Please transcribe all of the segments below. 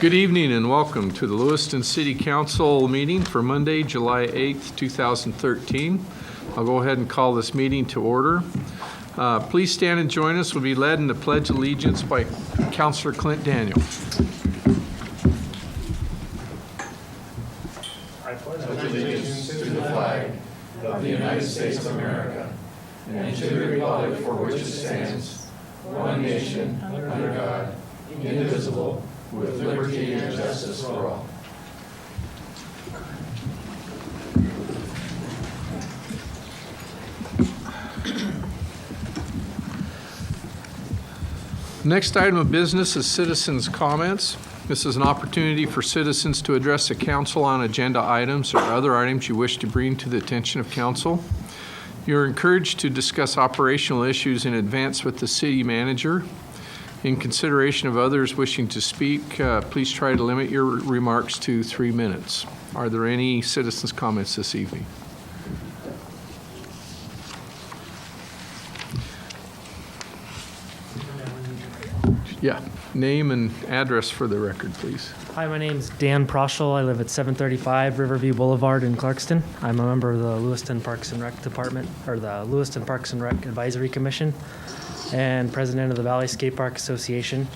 Good evening and welcome to the Lewiston City Council meeting for Monday, July 8th, 2013. I'll go ahead and call this meeting to order. Please stand and join us. We'll be led in the Pledge of Allegiance by Councilor Clint Daniel. I pledge allegiance to the flag of the United States of America and to the republic for which it stands, one nation, under God, indivisible, with liberty and justice for all. Next item of business is citizens' comments. This is an opportunity for citizens to address the council on agenda items or other items you wish to bring to the attention of council. You're encouraged to discuss operational issues in advance with the city manager. In consideration of others wishing to speak, please try to limit your remarks to 3 minutes. Are there any citizens' comments this evening? Yeah, name and address for the record, please. Hi, my name's Dan Proschel. I live at 735 Riverview Boulevard in Clarkston. I'm a member of the Lewiston Parks and Rec Department, or the Lewiston Parks and Rec Advisory Commission, and president of the Valley Skate Park Association.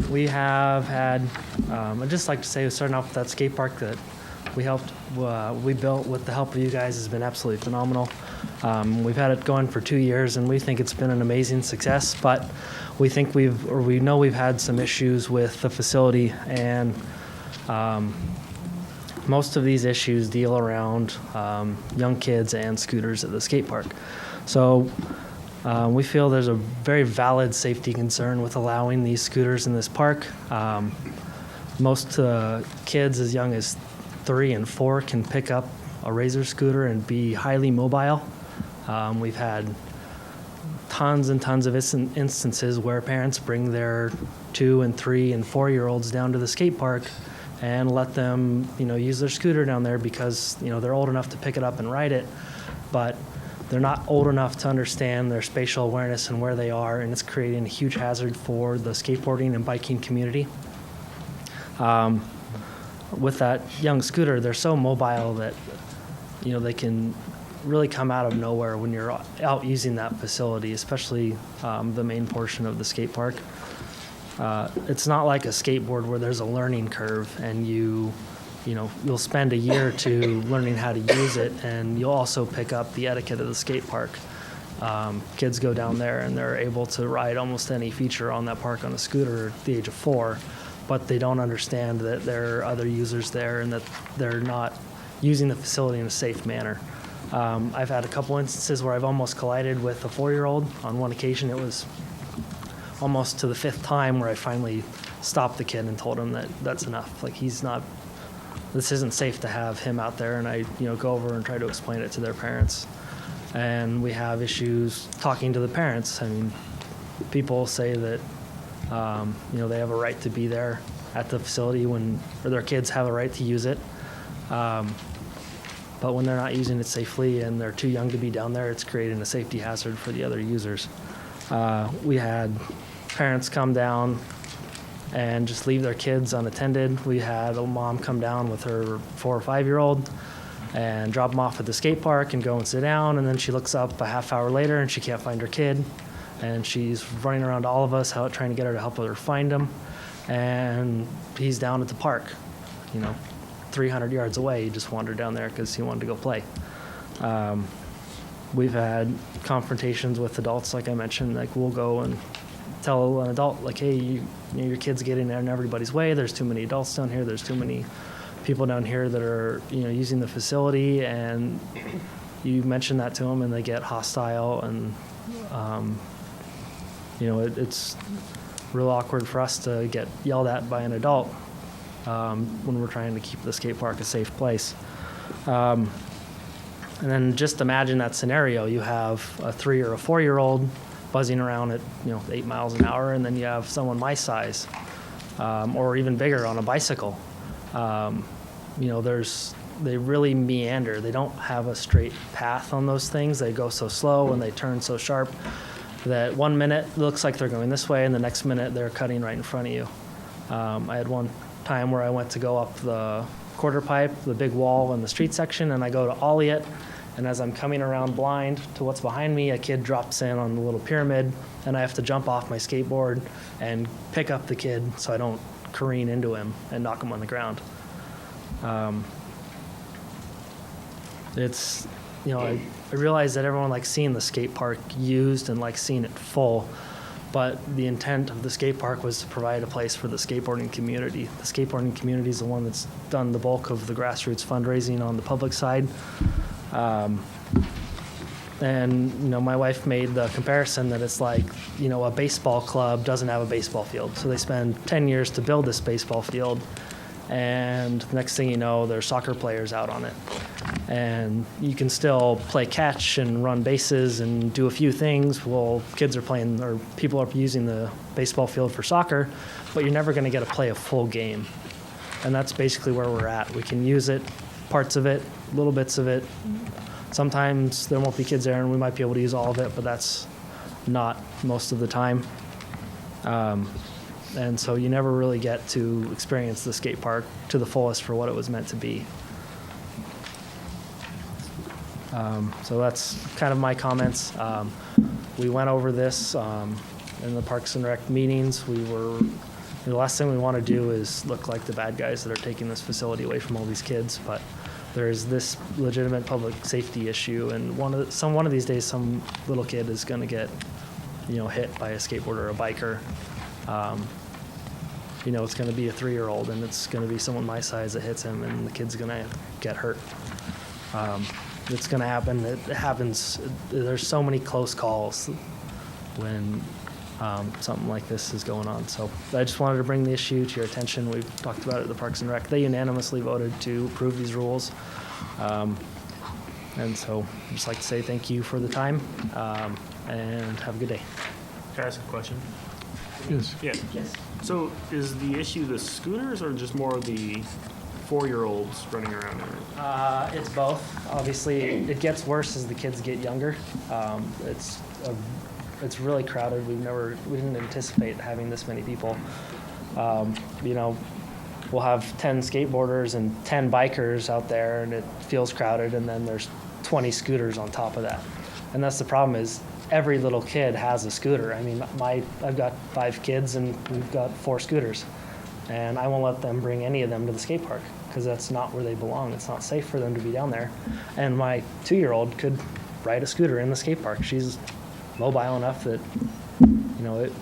We have had, I'd just like to say, starting off with that skate park that we built with the help of you guys has been absolutely phenomenal. We've had it going for 2 years, and we think it's been an amazing success, but we think we know we've had some issues with the facility, and most of these issues deal around young kids and scooters at the skate park. So we feel there's a very valid safety concern with allowing these scooters in this park. Most kids as young as 3 and 4 can pick up a Razor scooter and be highly mobile. We've had tons and tons of instances where parents bring their 2 and 3 and 4-year-olds down to the skate park and let them, use their scooter down there because, they're old enough to pick it up and ride it, but they're not old enough to understand their spatial awareness and where they are, and it's creating a huge hazard for the skateboarding and biking community. With that young scooter, they're so mobile that, they can really come out of nowhere when you're out using that facility, especially the main portion of the skate park. It's not like a skateboard where there's a learning curve and you'll spend a year or two learning how to use it, and you'll also pick up the etiquette of the skate park. Kids go down there and they're able to ride almost any feature on that park on a scooter at the age of 4, but they don't understand that there are other users there and that they're not using the facility in a safe manner. I've had a couple instances where I've almost collided with a 4-year-old. On one occasion, it was almost to the 5th time where I finally stopped the kid and told him that that's enough. Like, this isn't safe to have him out there, and I go over and try to explain it to their parents. And we have issues talking to the parents. I mean, people say that they have a right to be there at the facility or their kids have a right to use it. But when they're not using it safely and they're too young to be down there, it's creating a safety hazard for the other users. We had parents come down and just leave their kids unattended. We had a mom come down with her 4 or 5-year-old and drop them off at the skate park and go and sit down, and then she looks up a half hour later and she can't find her kid, and she's running around to all of us trying to get her to help her find him, and he's down at the park, 300 yards away. He just wandered down there because he wanted to go play. We've had confrontations with adults, like I mentioned. Like, we'll go and tell an adult, like, hey, your kid's getting there in everybody's way. There's too many adults down here. There's too many people down here that are, using the facility. And you mention that to them, and they get hostile. And, it's real awkward for us to get yelled at by an adult when we're trying to keep the skate park a safe place. And then just imagine that scenario. You have a 3 or a 4-year-old buzzing around at 8 miles an hour, and then you have someone my size or even bigger on a bicycle. They really meander. They don't have a straight path on those things. They go so slow and they turn so sharp that 1 minute looks like they're going this way, and the next minute they're cutting right in front of you. I had one time where I went to go up the quarter pipe, the big wall in the street section, and I go to ollie it, and as I'm coming around blind to what's behind me, a kid drops in on the little pyramid, and I have to jump off my skateboard and pick up the kid so I don't careen into him and knock him on the ground. It's, I realize that everyone likes seeing the skate park used and likes seeing it full, but the intent of the skate park was to provide a place for the skateboarding community. The skateboarding community is the one that's done the bulk of the grassroots fundraising on the public side. And my wife made the comparison that it's like, a baseball club doesn't have a baseball field. So they spend 10 years to build this baseball field, and next thing you know, there's soccer players out on it. And you can still play catch and run bases and do a few things while kids are playing, or people are using the baseball field for soccer, but you're never going to get to play a full game. And that's basically where we're at. We can use it, parts of it, little bits of it. Sometimes there won't be kids there and we might be able to use all of it, but that's not most of the time. And so you never really get to experience the skate park to the fullest for what it was meant to be. So that's kind of my comments. We went over this in the Parks and Rec meetings. The last thing we want to do is look like the bad guys that are taking this facility away from all these kids, but there's this legitimate public safety issue, and one of these days some little kid is going to get hit by a skateboarder or a biker. It's going to be a 3-year-old, and it's going to be someone my size that hits him, and the kid's going to get hurt. It's going to happen. It happens. There's so many close calls when something like this is going on. So I just wanted to bring the issue to your attention. We've talked about it at the Parks and Rec. They unanimously voted to approve these rules. And so I'd just like to say thank you for the time, and have a good day. Can I ask a question? Yes. Yeah. Yes. So is the issue the scooters or just more the 4-year-olds running around there? It's both. Obviously, it gets worse as the kids get younger. It's really crowded. We didn't anticipate having this many people. We'll have 10 skateboarders and 10 bikers out there, and it feels crowded, and then there's 20 scooters on top of that. And that's the problem, is every little kid has a scooter. I mean, I've got 5 kids, and we've got 4 scooters. And I won't let them bring any of them to the skate park, because that's not where they belong. It's not safe for them to be down there. And my 2-year-old could ride a scooter in the skate park. She's mobile enough that,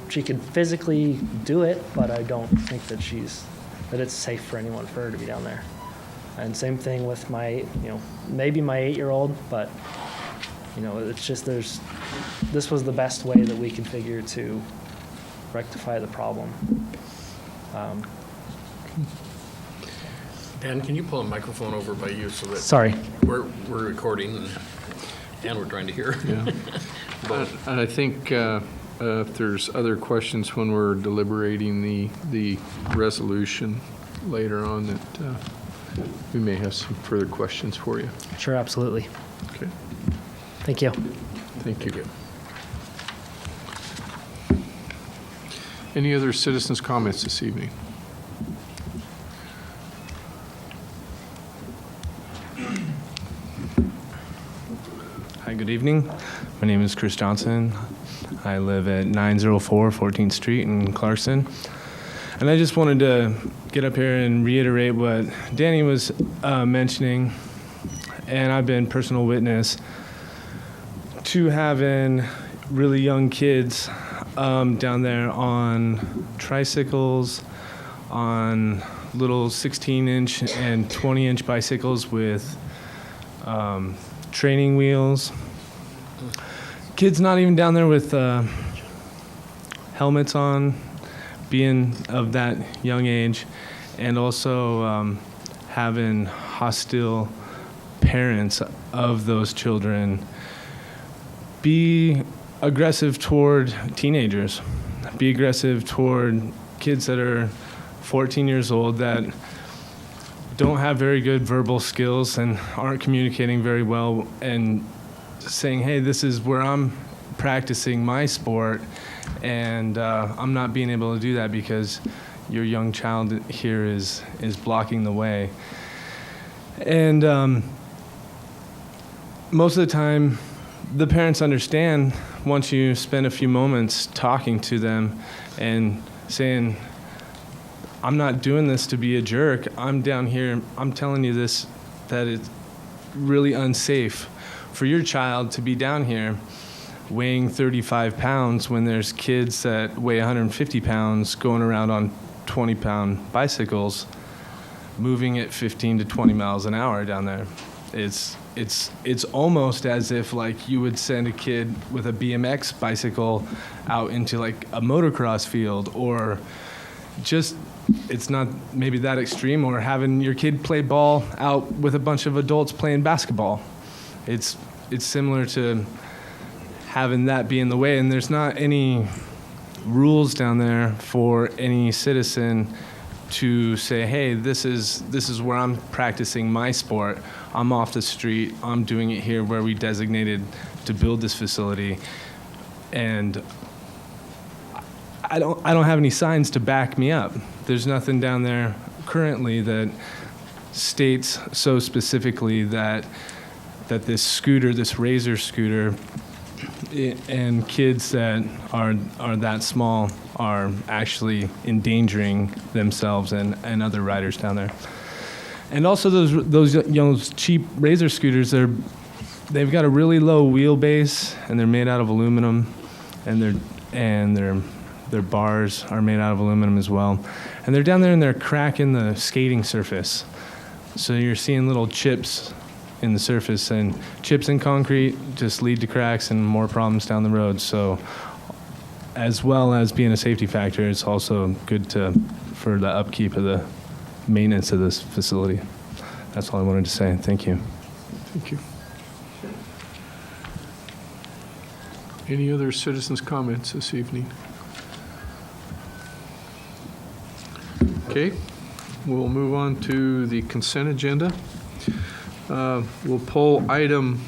she could physically do it, but I don't think that it's safe for anyone for her to be down there. And same thing with my, maybe my 8-year-old, but, it's just this was the best way that we could figure to rectify the problem. Dan, can you pull a microphone over by you so that Sorry. we're recording and we're trying to hear? Yeah. And I think if there's other questions when we're deliberating the resolution later on, that we may have some further questions for you. Sure, absolutely. Okay. Thank you. Thank you. Any other citizens' comments this evening? Hi, good evening. My name is Chris Johnson. I live at 904 14th Street in Clarkson. And I just wanted to get up here and reiterate what Danny was mentioning. And I've been personal witness to having really young kids down there on tricycles, on little 16-inch and 20-inch bicycles with training wheels. Kids not even down there with helmets on, being of that young age, and also having hostile parents of those children be aggressive toward teenagers, be aggressive toward kids that are 14 years old that don't have very good verbal skills and aren't communicating very well, and saying, hey, this is where I'm practicing my sport, and I'm not being able to do that because your young child here is blocking the way. And most of the time, the parents understand once you spend a few moments talking to them and saying, I'm not doing this to be a jerk. I'm down here, I'm telling you this, that it's really unsafe for your child to be down here weighing 35 pounds when there's kids that weigh 150 pounds going around on 20-pound bicycles, moving at 15 to 20 miles an hour down there. It's almost as if like you would send a kid with a BMX bicycle out into like a motocross field, or just, it's not maybe that extreme, or having your kid play ball out with a bunch of adults playing basketball. It's similar to having that be in the way, and there's not any rules down there for any citizen to say, hey, this is where I'm practicing my sport. I'm off the street. I'm doing it here where we designated to build this facility. And I don't have any signs to back me up. There's nothing down there currently that states so specifically that this scooter, this Razor scooter, and kids that are that small are actually endangering themselves and other riders down there. And also those cheap Razor scooters, they've got a really low wheelbase, and they're made out of aluminum, and their bars are made out of aluminum as well. And they're down there and they're cracking the skating surface. So you're seeing little chips in the surface, and chips in concrete just lead to cracks and more problems down the road. So as well as being a safety factor, it's also good for the upkeep of the maintenance of this facility. That's all I wanted to say. Thank you. Thank you. Any other citizens' comments this evening? Okay, we'll move on to the consent agenda. We'll pull item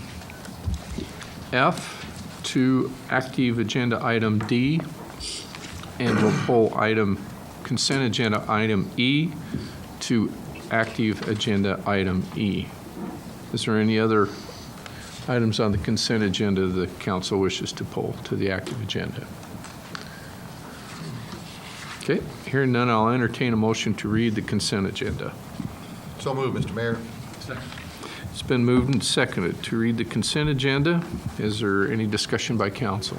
F to active agenda item D, and we'll pull consent agenda item E to active agenda item E. Is there any other items on the consent agenda the council wishes to pull to the active agenda? Okay, hearing none, I'll entertain a motion to read the consent agenda. So moved, Mr. Mayor. It's been moved and seconded to read the consent agenda. Is there any discussion by council?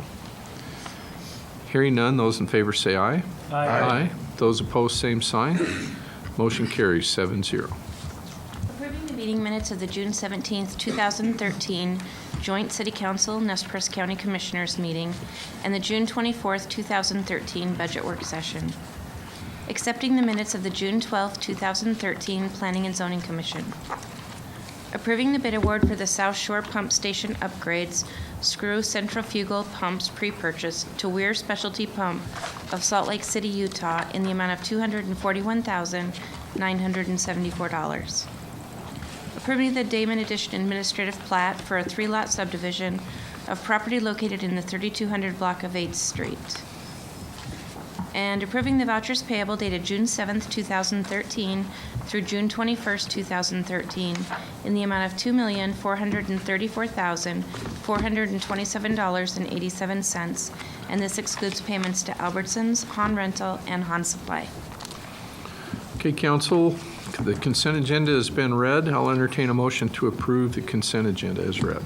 Hearing none, those in favor say aye. Aye. Those opposed, same sign. Motion carries 7-0. Approving the meeting minutes of the June 17th, 2013 Joint City Council, Nez Perce County Commissioners meeting, and the June 24th, 2013 Budget Work Session. Accepting the minutes of the June 12th, 2013 Planning and Zoning Commission. Approving the bid award for the South Shore Pump Station upgrades, screw centrifugal pumps pre-purchase to Weir Specialty Pump of Salt Lake City, Utah in the amount of $241,974. Approving the Damon Addition Administrative Plat for a 3-lot subdivision of property located in the 3200 block of 8th Street. And approving the vouchers payable dated June 7th, 2013 through June 21st, 2013 in the amount of $2,434,427.87, and this excludes payments to Albertsons, Han Rental, and Han Supply. Okay, council, the consent agenda has been read. I'll entertain a motion to approve the consent agenda as read.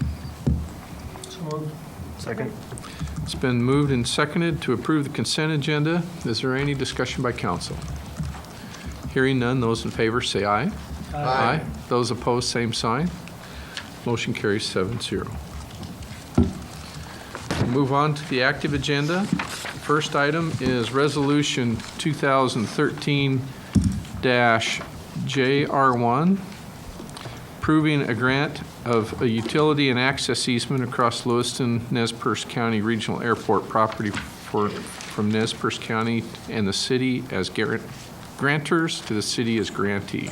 Second. It's been moved and seconded to approve the consent agenda. Is there any discussion by council? Hearing none, those in favor say aye. Aye. Those opposed, same sign. Motion carries 7-0. We'll move on to the active agenda. First item is Resolution 2013-JR1, approving a grant of a utility and access easement across Lewiston, Nez Perce County Regional Airport property from Nez Perce County and the city as grantors to the city as grantee.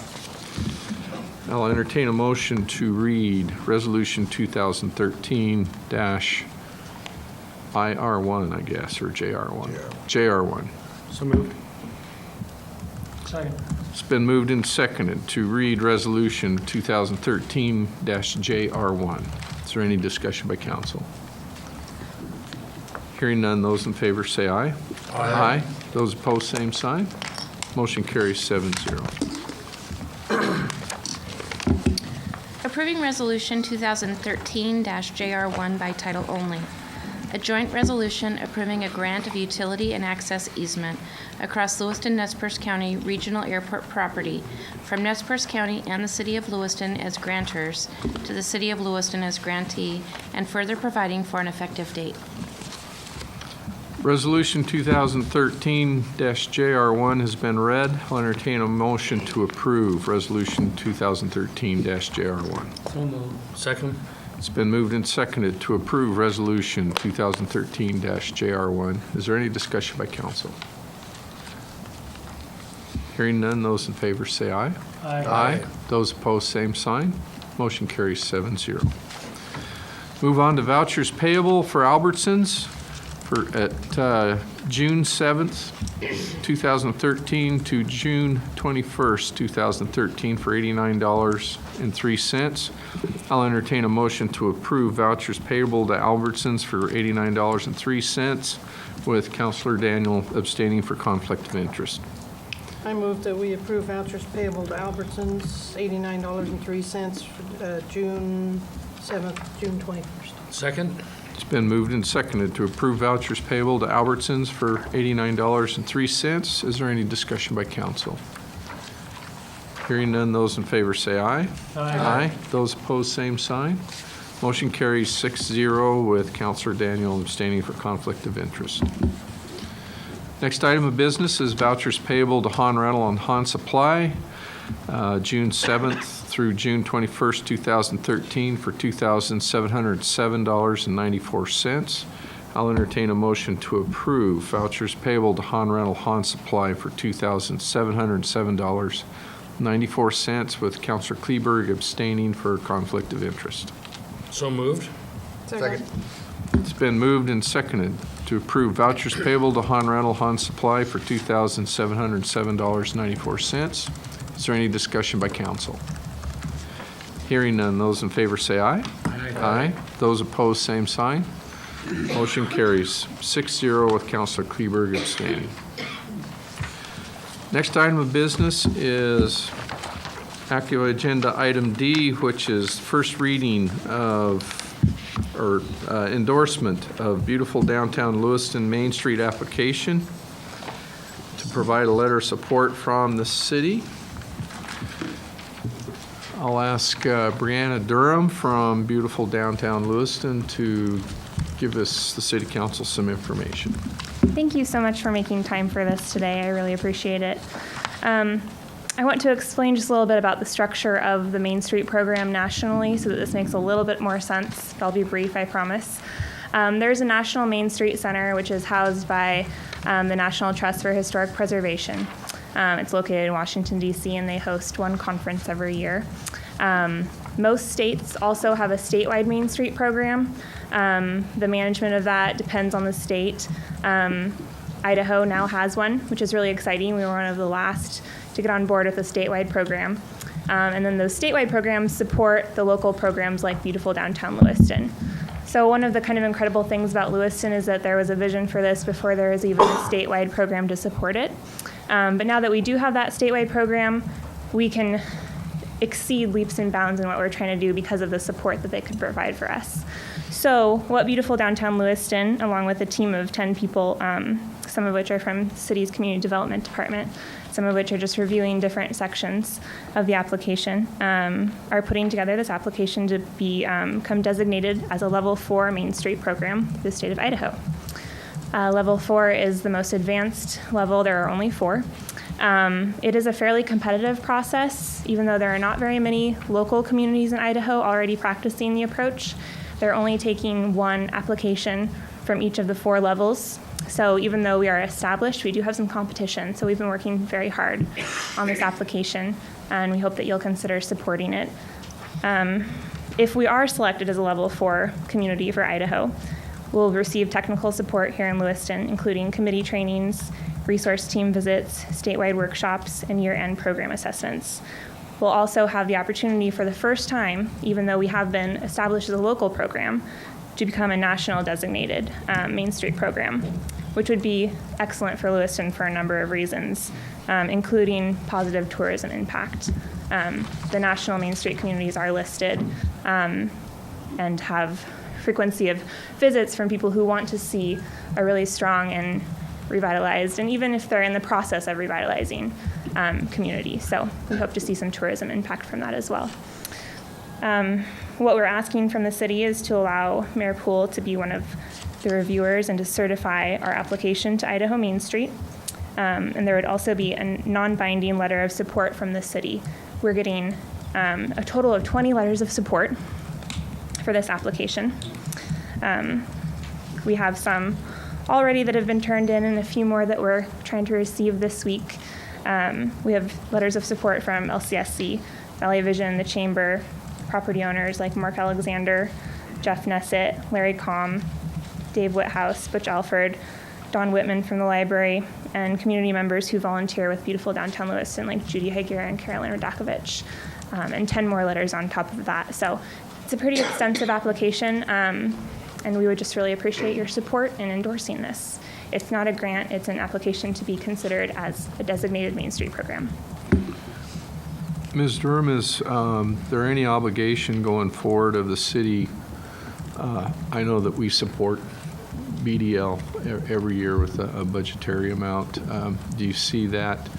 I'll entertain a motion to read Resolution 2013-IR1, I guess, or JR1. JR1. So moved. Second. It's been moved and seconded to read Resolution 2013-JR1. Is there any discussion by council? Hearing none, those in favor say aye. Aye. Those opposed, same sign. Motion carries 7-0. Approving Resolution 2013-JR1 by title only. A joint resolution approving a grant of utility and access easement across Lewiston-Nez Perce County Regional Airport property from Nez Perce County and the City of Lewiston as grantors to the City of Lewiston as grantee, and further providing for an effective date. Resolution 2013-JR1 has been read. I'll entertain a motion to approve Resolution 2013-JR1. So moved. Second. It's been moved and seconded to approve Resolution 2013-JR1. Is there any discussion by council? Hearing none, those in favor say aye. Aye. Those opposed, same sign. Motion carries 7-0. Move on to vouchers payable for Albertsons at June 7th, 2013 to June 21st, 2013 for $89.03. I'll entertain a motion to approve vouchers payable to Albertsons for $89.03 with Councilor Daniel abstaining for conflict of interest. I move that we approve vouchers payable to Albertsons, $89.03 for June 7th, June 21st. Second. It's been moved and seconded to approve vouchers payable to Albertsons for $89.03. Is there any discussion by council? Hearing none, those in favor say aye. Aye. Those opposed, same sign. Motion carries 6-0 with Councilor Daniel abstaining for conflict of interest. Next item of business is vouchers payable to Han Rental and Han Supply, June 7th through June 21st, 2013 for $2,707.94. I'll entertain a motion to approve vouchers payable to Han Rental, Han Supply for $2,707.94 with Councilor Kleberg abstaining for conflict of interest. So moved. Second. It's been moved and seconded to approve vouchers payable to Han Rental, Han Supply for $2,707.94. Is there any discussion by council? Hearing none, those in favor say aye. Aye. Those opposed, same sign. Motion carries 6-0 with Councilor Kleberg abstaining. Next item of business is active agenda item D, which is first reading of or endorsement of beautiful downtown Lewiston Main Street application to provide a letter of support from the city. I'll ask Brianna Durham from beautiful downtown Lewiston to give us, the city council, some information. Thank you so much for making time for this today. I really appreciate it. I want to explain just a little bit about the structure of the Main Street program nationally so that this makes a little bit more sense. I'll be brief, I promise. There's a National Main Street Center, which is housed by the National Trust for Historic Preservation. It's located in Washington, D.C., and they host one conference every year. Most states also have a statewide Main Street program. The management of that depends on the state. Idaho now has one, which is really exciting. We were one of the last to get on board with a statewide program. And then those statewide programs support the local programs like Beautiful Downtown Lewiston. So one of the kind of incredible things about Lewiston is that there was a vision for this before there was even a statewide program to support it. But now that we do have that statewide program, we can exceed leaps and bounds in what we're trying to do because of the support that they could provide for us. So what Beautiful Downtown Lewiston, along with a team of 10 people, some of which are from the city's community development department, some of which are just reviewing different sections of the application, are putting together this application to become designated as a Level 4 Main Street program for the state of Idaho. Level 4 is the most advanced level. There are only 4. It is a fairly competitive process, even though there are not very many local communities in Idaho already practicing the approach. They're only taking one application from each of the 4 levels. So even though we are established, we do have some competition. So we've been working very hard on this application, and we hope that you'll consider supporting it. If we are selected as a Level 4 community for Idaho, we'll receive technical support here in Lewiston, including committee trainings resource team visits, statewide workshops, and year-end program assessments. We'll also have the opportunity for the first time, even though we have been established as a local program, to become a national designated Main Street program, which would be excellent for Lewiston for a number of reasons, including positive tourism impact. The national Main Street communities are listed and have frequency of visits from people who want to see a really strong and revitalized, and even if they're in the process of revitalizing, community. So we hope to see some tourism impact from that as well. What we're asking from the city is to allow Mayor Poole to be one of the reviewers and to certify our application to Idaho Main Street. And there would also be a non-binding letter of support from the city. We're getting a total of 20 letters of support for this application. We have some already that have been turned in and a few more that we're trying to receive this week. We have letters of support from LCSC, Valley Vision, the Chamber, property owners like Mark Alexander, Jeff Nessett, Larry Combe, Dave Whithouse, Butch Alford, Don Whitman from the library, and community members who volunteer with beautiful downtown Lewiston like Judy Higuera and Carolyn Radakovich, and 10 more letters on top of that. So it's a pretty extensive application, and we would just really appreciate your support in endorsing this. It's not a grant, it's an application to be considered as a designated Main Street program. Ms. Durham, is there any obligation going forward of the city? I know that we support BDL every year with a budgetary amount. Do you see that?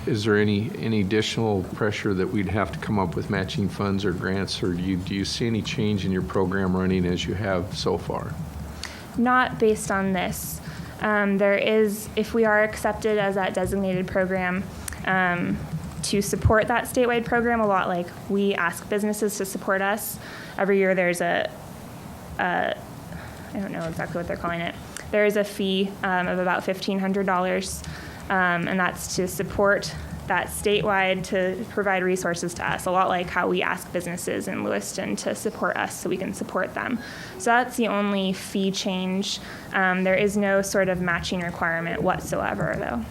Is there any additional pressure that we'd have to come up with matching funds or grants, or do you see any change in your program running as you have so far? Not based on this. There is, if we are accepted as that designated program, to support that statewide program, a lot like we ask businesses to support us. Every year there's I don't know exactly what they're calling it. There is a fee of about $1,500, and that's to support that statewide, to provide resources to us, a lot like how we ask businesses in Lewiston to support us so we can support them. So that's the only fee change. There is no sort of matching requirement whatsoever, though.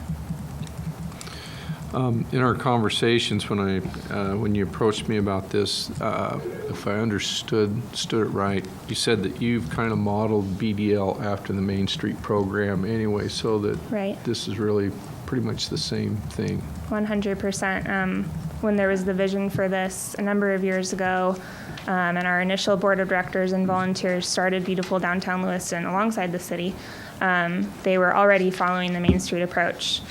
In our conversations, when you approached me about this, if I understood it right, you said that you've kind of modeled BDL after the Main Street program anyway, so that Right. This is really pretty much the same thing. 100%. When there was the vision for this a number of years ago, and our initial board of directors and volunteers started Beautiful Downtown Lewiston alongside the city, they were already following the Main Street approach.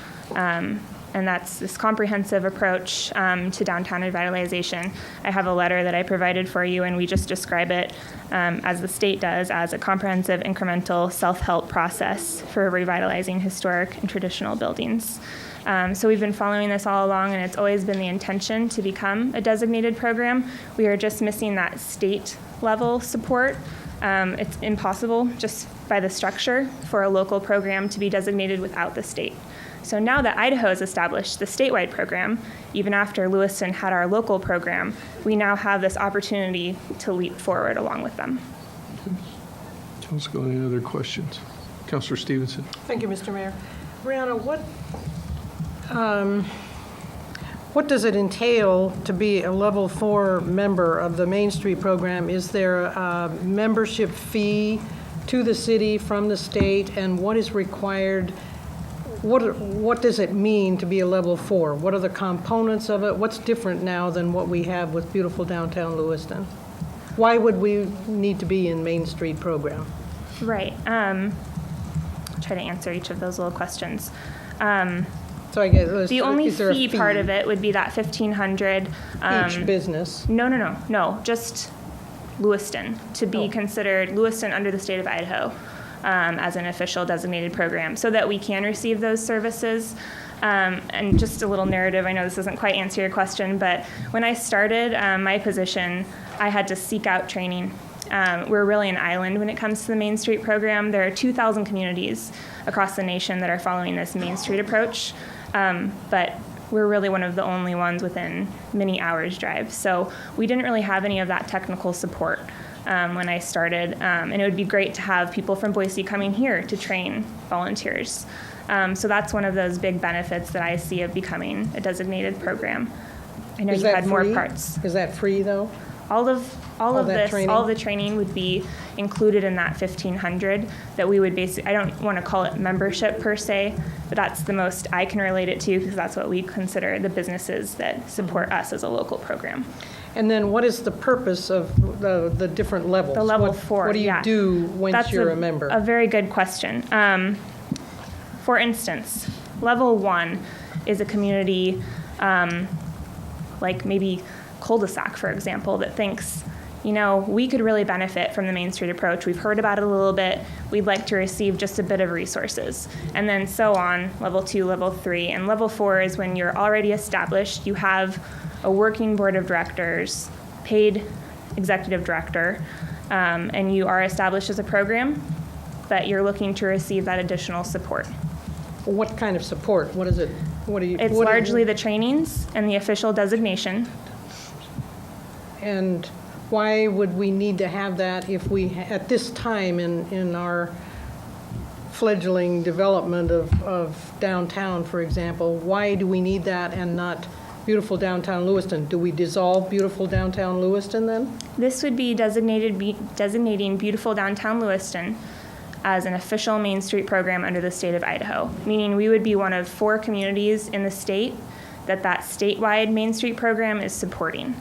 And that's this comprehensive approach to downtown revitalization. I have a letter that I provided for you, and we just describe it as the state does, as a comprehensive, incremental self-help process for revitalizing historic and traditional buildings. So we've been following this all along, and it's always been the intention to become a designated program. We are just missing that state level support. It's impossible just by the structure for a local program to be designated without the state. So now that Idaho has established the statewide program, even after Lewiston had our local program, we now have this opportunity to leap forward along with them. Council, any other questions? Councilor Stevenson. Thank you, Mr. Mayor. Brianna, what does it entail to be a level 4 member of the Main Street program? Is there a membership fee to the city from the state, and what is required? What does it mean to be a level 4? What are the components of it? What's different now than what we have with beautiful downtown Lewiston? Why would we need to be in Main Street program? Right. I'll try to answer each of those little questions. So I guess The only is there a fee part of it would be that $1,500. Each business. No, just Lewiston, to be Oh. considered Lewiston under the state of Idaho as an official designated program, so that we can receive those services. And just a little narrative, I know this doesn't quite answer your question, but when I started my position, I had to seek out training. We're really an island when it comes to the Main Street program. There are 2,000 communities across the nation that are following this Main Street approach, but we're really one of the only ones within many hours drive. So we didn't really have any of that technical support when I started, and it would be great to have people from Boise coming here to train volunteers. So that's one of those big benefits that I see of becoming a designated program. I know Is you that had more free? parts. Is that free, though? All of that this, training? all of the training would be included in that 1,500 that we would basically, I don't want to call it membership per se, but that's the most I can relate it to because that's what we consider the businesses that support us as a local program. And then what is the purpose of the different levels? The level What- 4, What do you yeah. do once That's you're a member? A very good question. For instance, level 1 is a community like maybe cul-de-sac, for example, that thinks, you know, we could really benefit from the Main Street approach. We've heard about it a little bit. We'd like to receive just a bit of resources. And then so on, level 2, level 3. And level 4 is when you're already established, you have a working board of directors, paid executive director, and you are established as a program, but you're looking to receive that additional support. What kind of support? What is it? What do you? It's what is largely it? the trainings and the official designation. And why would we need to have that if we, at this time in our fledgling development of downtown, for example, why do we need that and not beautiful downtown Lewiston? Do we dissolve beautiful downtown Lewiston then? This would be designating beautiful downtown Lewiston as an official Main Street program under the state of Idaho, meaning we would be one of 4 communities in the state that statewide Main Street program is supporting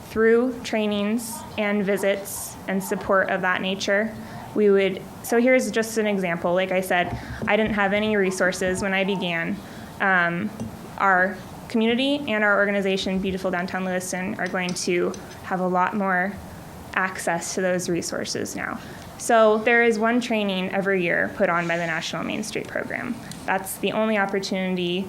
through trainings and visits and support of that nature. So here's just an example. Like I said, I didn't have any resources when I began. Our community and our organization, Beautiful Downtown Lewiston, are going to have a lot more access to those resources now. So there is one training every year put on by the National Main Street Program. That's the only opportunity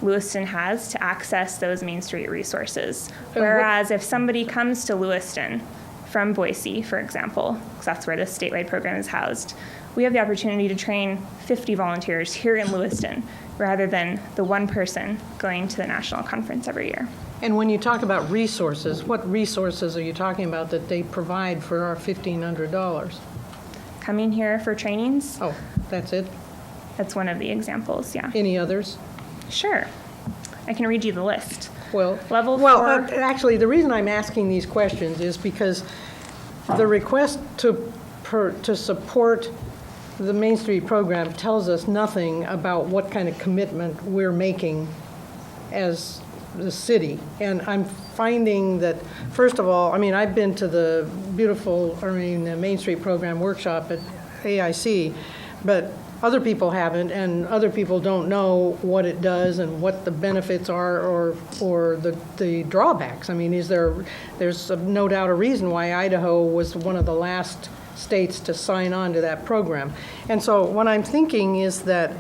Lewiston has to access those Main Street resources. Whereas if somebody comes to Lewiston from Boise, for example, because that's where the statewide program is housed, we have the opportunity to train 50 volunteers here in Lewiston rather than the one person going to the national conference every year. And when you talk about resources, what resources are you talking about that they provide for our $1,500? Coming here for trainings, Oh, that's it? that's one of the examples, yeah. Any others? Sure. I can read you the list. Well, Level well, 4. actually, the reason I'm asking these questions is because the request to support the Main Street program tells us nothing about what kind of commitment we're making as the city. And I'm finding that, first of all, I mean, I've been to the the Main Street program workshop at AIC, but other people haven't, and other people don't know what it does and what the benefits are or the drawbacks. I mean, there's no doubt a reason why Idaho was one of the last states to sign on to that program. And so what I'm thinking is that,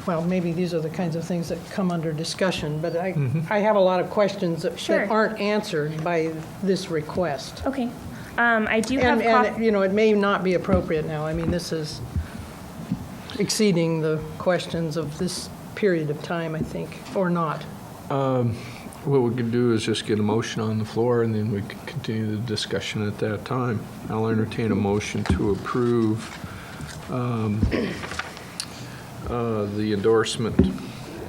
well, maybe these are the kinds of things that come under discussion, but I have a lot of questions that Sure. aren't answered by this request. Okay. I do have And, you know, it may not be appropriate now. I mean, this is exceeding the questions of this period of time, I think, or not. What we could do is just get a motion on the floor, and then we can continue the discussion at that time. I'll entertain a motion to approve the endorsement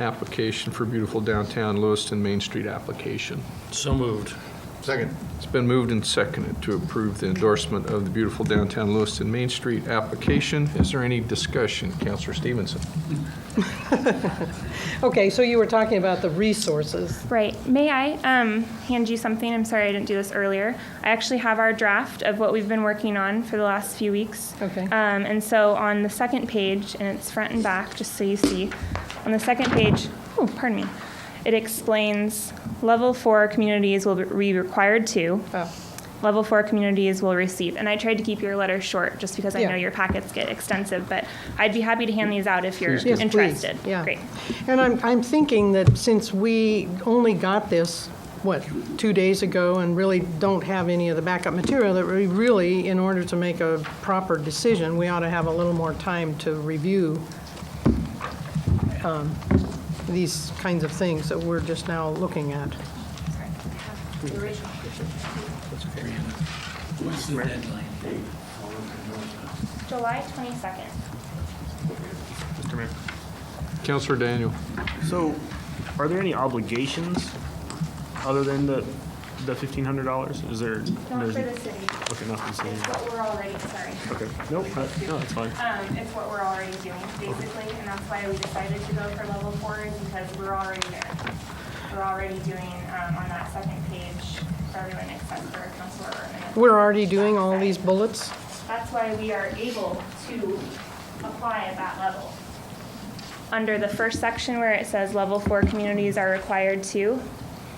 application for beautiful downtown Lewiston Main Street application. So moved. Second. It's been moved and seconded to approve the endorsement of the beautiful downtown Lewiston Main Street application. Is there any discussion? Councilor Stevenson. Okay, so you were talking about the resources. Right. May I hand you something? I'm sorry I didn't do this earlier. I actually have our draft of what we've been working on for the last few weeks. Okay. And so on the second page, and it's front and back, just so you see, on the second page, oh, pardon me, it explains level 4 communities will be required to. Oh. Level 4 communities will receive. And I tried to keep your letter short just because I Yeah. know your packets get extensive, but I'd be happy to hand these out if you're Please do. Yes, please. interested. Yeah. Great. And I'm thinking that since we only got this, 2 days ago, and really don't have any of the backup material, that we really, in order to make a proper decision, we ought to have a little more time to review these kinds of things that we're just now looking at. What's the deadline? July 22nd. Mr. Mayor. Counselor Daniel. So, are there any obligations other than the $1,500? Is there? Not for the city. Okay, not for the city. It's what we're already, sorry. Okay. Nope. No, that's fine. It's what we're already doing, basically, and that's why we decided to go for level 4 is because we're already there. We're already doing, on that second page, for everyone except for Councilor Ortman. We're already doing all these bullets? That's why we are able to apply at that level. Under the first section where it says level 4 communities are required to,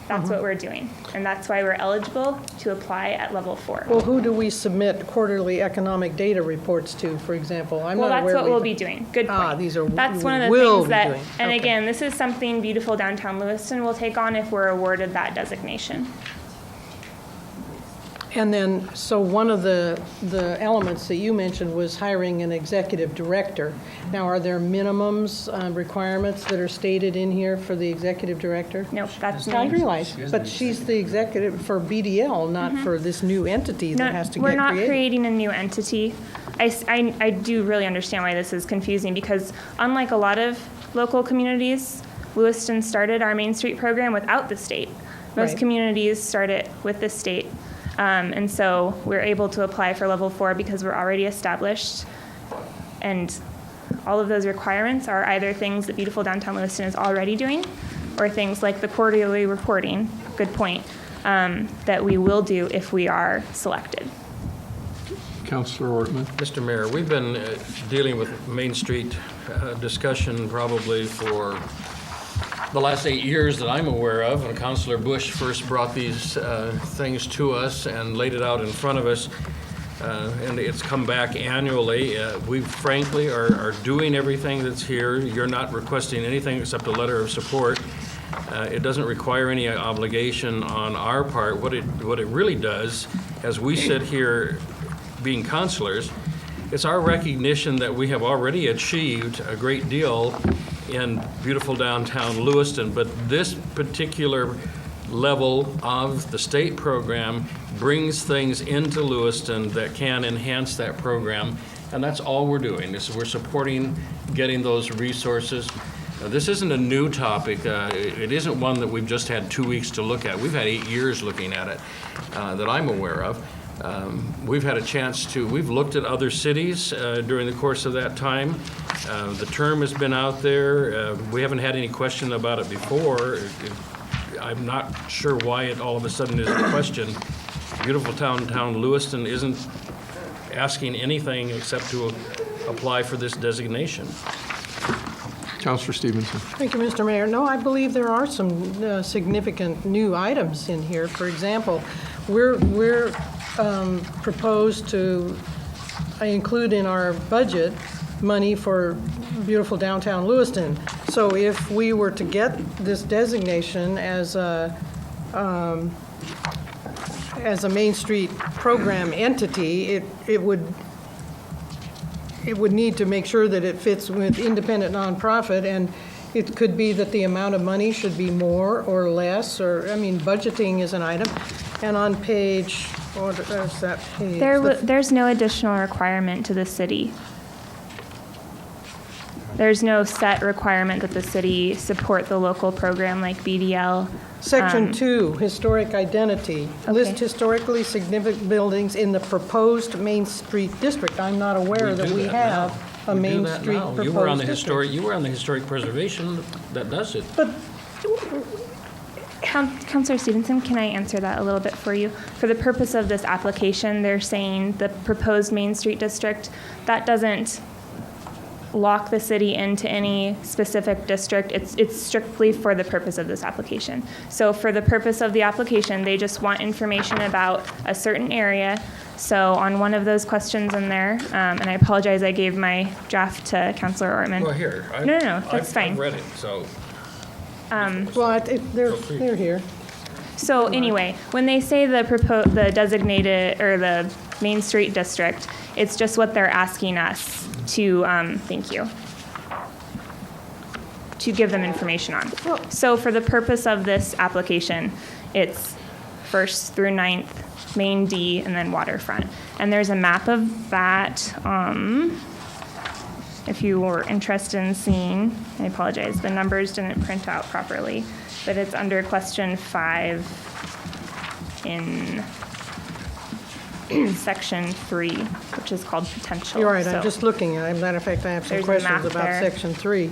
that's what we're doing. And that's why we're eligible to apply at level 4. Well, who do we submit quarterly economic data reports to, for example? I'm Well, not that's aware what we- we'll be doing. Good point. Ah, these are- That's one of the will things be that, doing. and Okay. again, this is something Beautiful Downtown Lewiston will take on if we're awarded that designation. And then, so one of the elements that you mentioned was hiring an executive director. Now, are there minimums, requirements that are stated in here for the executive director? Nope, that's I me. realize, but she's the executive for BDL, not for this new entity that has to We're get not created. creating a new entity. I do really understand why this is confusing because unlike a lot of local communities, Lewiston started our Main Street program without the state. Most Right. communities start it with the state. And so we're able to apply for level 4 because we're already established. And all of those requirements are either things that Beautiful Downtown Lewiston is already doing or things like the quarterly reporting, good point, that we will do if we are selected. Counselor Ortman. Mr. Mayor, we've been dealing with Main Street discussion probably for the last 8 years that I'm aware of, and Councilor Bush first brought these things to us and laid it out in front of us, and it's come back annually. We frankly are doing everything that's here. You're not requesting anything except a letter of support. It doesn't require any obligation on our part. What it really does, as we sit here being councilors, it's our recognition that we have already achieved a great deal in beautiful downtown Lewiston, but this particular level of the state program brings things into Lewiston that can enhance that program, and that's all we're doing. We're supporting getting those resources. This isn't a new topic. It isn't one that we've just had 2 weeks to look at. We've had 8 years looking at it that I'm aware of. We've had a chance to, we've looked at other cities during the course of that time. The term has been out there. We haven't had any question about it before. I'm not sure why it all of a sudden is a question. Beautiful downtown Lewiston isn't asking anything except to apply for this designation. Counselor Stevenson. Thank you, Mr. Mayor. No, I believe there are some significant new items in here. For example, we're proposed to include in our budget money for beautiful downtown Lewiston. So if we were to get this designation as a Main Street program entity, it would need to make sure that it fits with independent nonprofit, and it could be that the amount of money should be more or less, or, I mean, budgeting is an item. And on page, what is that page? There's no additional requirement to the city. There's no set requirement that the city support the local program like BDL. Section 2, historic identity. List Okay. historically significant buildings in the proposed Main Street district. I'm not aware that do we that have now. a We do Main that Street now. proposed You were on the district. you were on the historic preservation that does it. But Councilor Stevenson, can I answer that a little bit for you? For the purpose of this application, they're saying the proposed Main Street district, that doesn't lock the city into any specific district. It's strictly for the purpose of this application. So for the purpose of the application, they just want information about a certain area. So on one of those questions in there, and I apologize, I gave my draft to Councilor Ortman. Well, here. No, that's fine. I've read it, so. well, they're here. So anyway, when they say the designated or the Main Street district, it's just what they're asking us to, thank you, to give them information on. So for the purpose of this application, it's 1st through 9th, Main D, and then waterfront. And there's a map of that. if you were interested in seeing. I apologize, the numbers didn't print out properly, but it's under question 5 in section 3, which is called potential. You're right, So- I'm just looking at it. Matter of fact, I have some There's a questions map about there. section 3.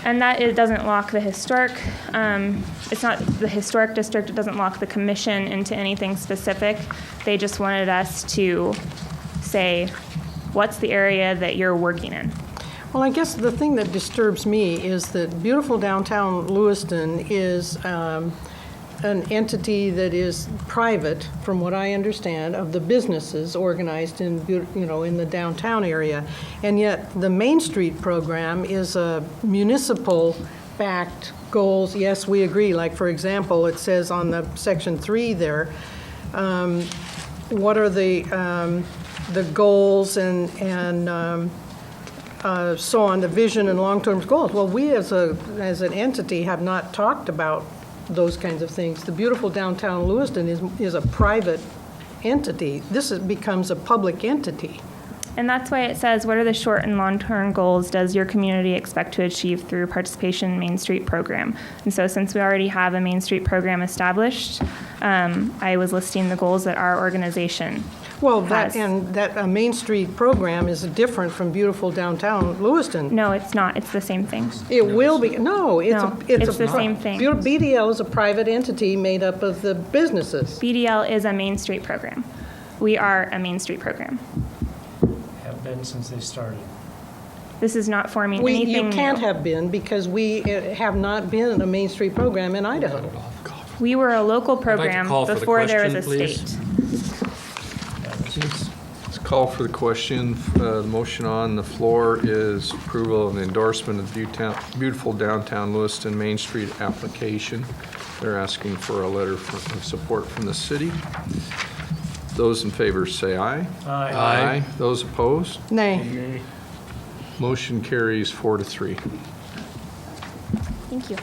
And that it doesn't lock the historic, it's not the historic district, it doesn't lock the commission into anything specific. They just wanted us to say, what's the area that you're working in? Well, I guess the thing that disturbs me is that beautiful downtown Lewiston is an entity that is private, from what I understand, of the businesses organized in, in the downtown area. And yet the Main Street program is a municipal-backed goals. Yes, we agree. Like, for example, it says on the section 3 there, what are the goals and so on, the vision and long-term goals. Well, we as an entity have not talked about those kinds of things. The beautiful downtown Lewiston is a private entity. This becomes a public entity. And that's why it says, what are the short and long-term goals does your community expect to achieve through participation in Main Street program? And so since we already have a Main Street program established, I was listing the goals that our organization Well, has. that Main Street program is different from beautiful downtown Lewiston. No, it's not. It's the same thing. It will be, no, it's No, it's the same thing. BDL is a private entity made up of the businesses. BDL is a Main Street program. We are a Main Street program. Have been since they started. This is not forming anything You new. can't have been, because we have not been a Main Street program in Idaho. We were a local like to program call for the before there was a question, please. state. Let's call for the question. The motion on the floor is approval and endorsement of beautiful downtown Lewiston Main Street application. They're asking for a letter of support from the city. Those in favor say aye. Aye. Those opposed? Nay. Motion carries 4-3. Thank you.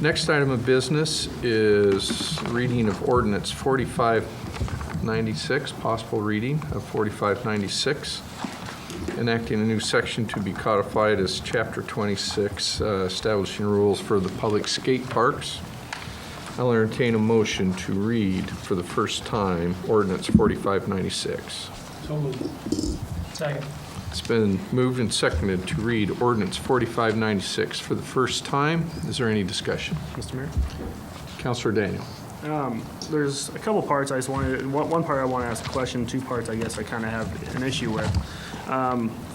Next item of business is reading of ordinance 4596, possible reading of 4596, enacting a new section to be codified as Chapter 26, establishing rules for the public skate parks. I'll entertain a motion to read for the first time ordinance 4596. So moved. Second. It's been moved and seconded to read ordinance 4596 for the first time. Is there any discussion? Mr. Mayor? Councilor Daniel. There's a couple parts I just wanted, one part I want to ask a question, two parts I guess I kind of have an issue with.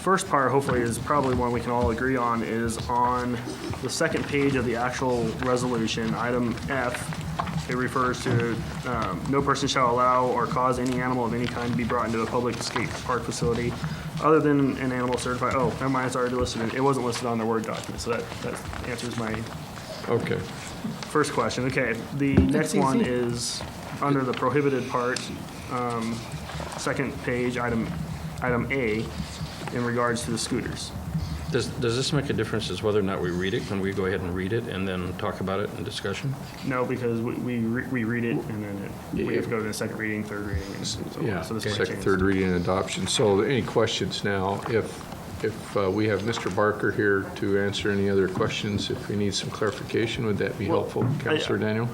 First part, hopefully, is probably one we can all agree on, is on the second page of the actual resolution, item F. It refers to no person shall allow or cause any animal of any kind to be brought into a public skate park facility other than an animal certified. Oh, never mind, it's already listed. It wasn't listed on the Word document, so that answers my Okay. first question. Okay, the next one easy. is under the prohibited part, second page, item A, in regards to the scooters. Does this make a difference as whether or not we read it? Can we go ahead and read it and then talk about it in discussion? No, because we read it and then we have to go to the second reading, third reading, and so Yeah, on. So this might second, change. third reading and adoption. So any questions now? If we have Mr. Barker here to answer any other questions, if we need some clarification, would that be helpful, Councilor Daniel?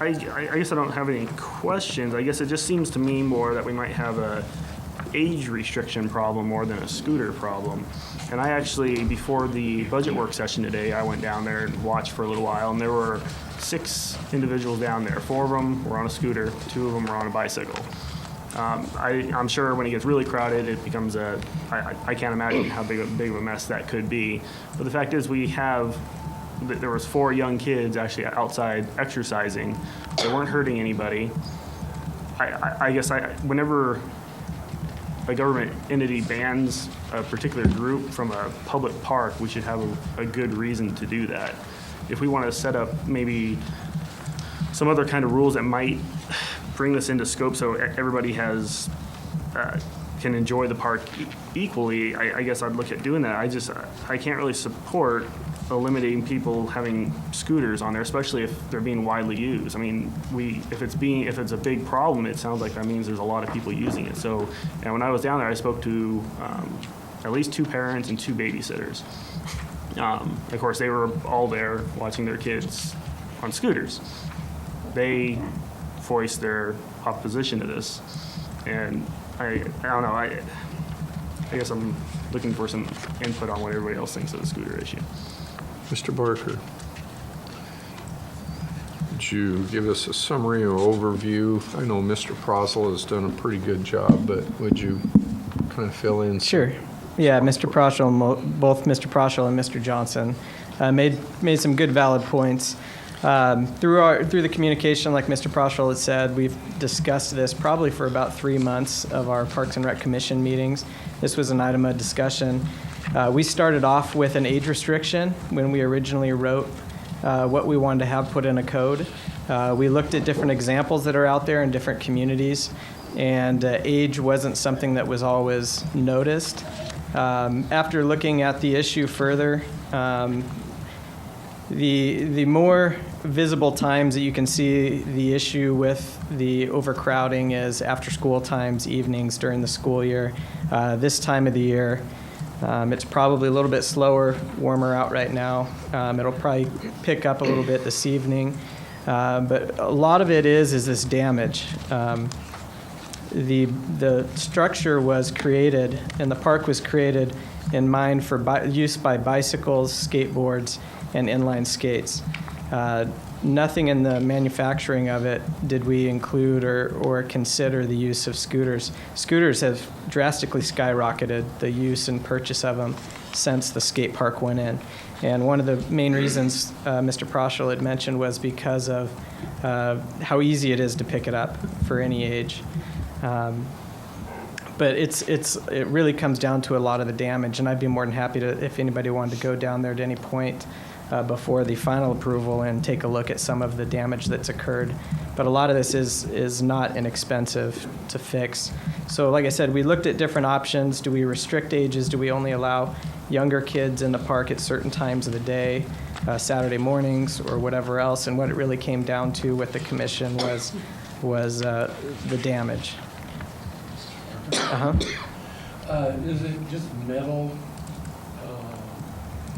I guess I don't have any questions. I guess it just seems to me more that we might have a age restriction problem more than a scooter problem. And I actually, before the budget work session today, I went down there and watched for a little while, and there were 6 individuals down there. 4 of them were on a scooter, 2 of them were on a bicycle. I'm sure when it gets really crowded, it becomes I can't imagine how big of a mess that could be. But the fact is, there was 4 young kids actually outside exercising. They weren't hurting anybody. I guess whenever a government entity bans a particular group from a public park, we should have a good reason to do that. If we want to set up maybe some other kind of rules that might bring this into scope so everybody can enjoy the park equally, I guess I'd look at doing that. I can't really support eliminating people having scooters on there, especially if they're being widely used. I mean, if it's a big problem, it sounds like that means there's a lot of people using it. So, and when I was down there, I spoke to at least 2 parents and 2 babysitters. Of course, they were all there watching their kids on scooters. They voiced their opposition to this, and I don't know. I guess I'm looking for some input on what everybody else thinks of the scooter issue. Mr. Barker, would you give us a summary or overview? I know Mr. Prosel has done a pretty good job, but would you kind of fill in? Sure. Yeah, Mr. Proschel, both Mr. Proschel and Mr. Johnson made some good valid points. Through the communication, like Mr. Proschel had said, we've discussed this probably for about 3 months of our Parks and Rec Commission meetings. This was an item of discussion. We started off with an age restriction when we originally wrote what we wanted to have put in a code. We looked at different examples that are out there in different communities, and age wasn't something that was always noticed. After looking at the issue further, the more visible times that you can see the issue with the overcrowding is after school times, evenings during the school year. This time of the year, it's probably a little bit slower, warmer out right now. It'll probably pick up a little bit this evening. But a lot of it is this damage. The structure was created, and the park was created in mind for use by bicycles, skateboards, and inline skates. Nothing in the manufacturing of it did we include or consider the use of scooters. Scooters have drastically skyrocketed, the use and purchase of them, since the skate park went in. And one of the main reasons Mr. Proschel had mentioned was because of how easy it is to pick it up for any age. But it really comes down to a lot of the damage, and I'd be more than happy to, if anybody wanted to go down there at any point before the final approval and take a look at some of the damage that's occurred. But a lot of this is not inexpensive to fix. So like I said, we looked at different options. Do we restrict ages? Do we only allow younger kids in the park at certain times of the day, Saturday mornings or whatever else? And what it really came down to with the commission was the damage. Is it just metal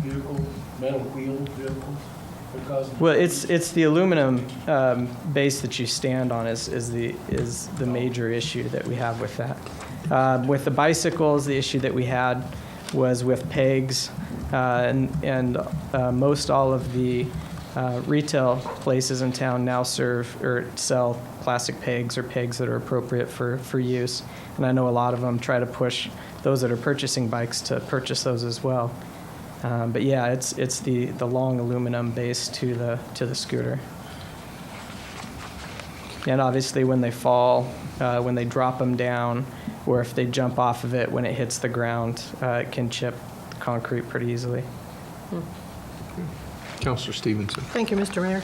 vehicles, metal wheeled vehicles? Well, it's the aluminum base that you stand on is the major issue that we have with that. With the bicycles, the issue that we had was with pegs, and most all of the retail places in town now serve or sell plastic pegs or pegs that are appropriate for use. And I know a lot of them try to push those that are purchasing bikes to purchase those as well. But yeah, it's the long aluminum base to the scooter. And obviously when they fall, when they drop them down, or if they jump off of it when it hits the ground, it can chip the concrete pretty easily. Councilor Stevenson. Thank you, Mr. Mayor.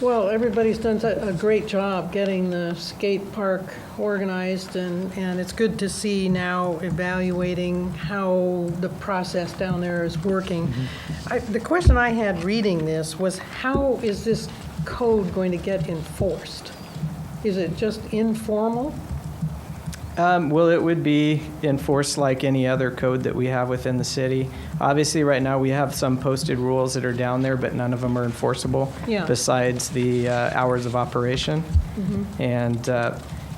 Well, everybody's done a great job getting the skate park organized, and it's good to see now evaluating how the process down there is working. Mm-hmm. The question I had reading this was, how is this code going to get enforced? Is it just informal? Well, it would be enforced like any other code that we have within the city. Obviously, right now we have some posted rules that are down there, but none of them are enforceable besides the hours of operation. Mm-hmm. And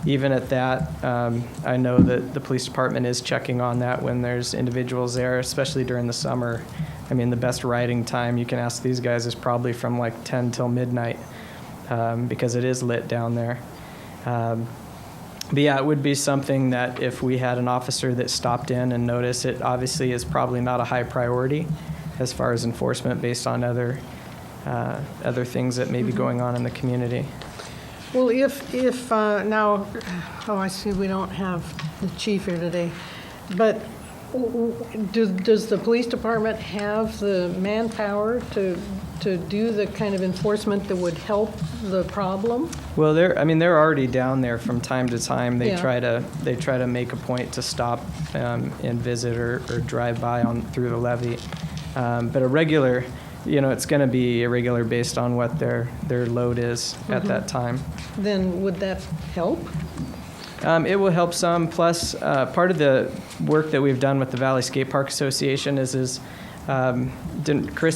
even at that, I know that the police department is checking on that when there's individuals there, especially during the summer. I mean, the best riding time, you can ask these guys, is probably from like 10 till midnight because it is lit down there. But yeah, it would be something that if we had an officer that stopped in and noticed, it obviously is probably not a high priority as far as enforcement based on other things that may be going on in the community. Well, if now, I see we don't have the chief here today, but does the police department have the manpower to do the kind of enforcement that would help the problem? Well, they're already down there from time to time. They try to make a point to stop and visit or drive by through the levee. But a regular, it's going to be irregular based on what their load is at that time. Then would that help? It will help some. Plus, part of the work that we've done with the Valley Skate Park Association Chris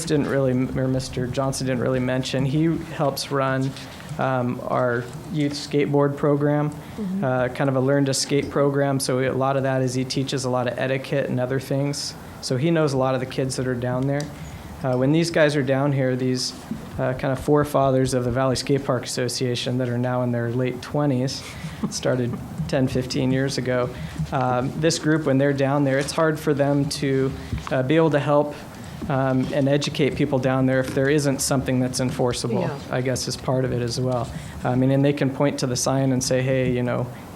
didn't really, or Mr. Johnson didn't really mention, he helps run our youth skateboard program, kind of a learn to skate program. So a lot of that is he teaches a lot of etiquette and other things. So he knows a lot of the kids that are down there. When these guys are down here, these kind of forefathers of the Valley Skate Park Association that are now in their late 20s, started 10, 15 years ago. This group, when they're down there, it's hard for them to be able to help and educate people down there if there isn't something that's enforceable, Yeah. I guess is part of it as well. And they can point to the sign and say, hey, you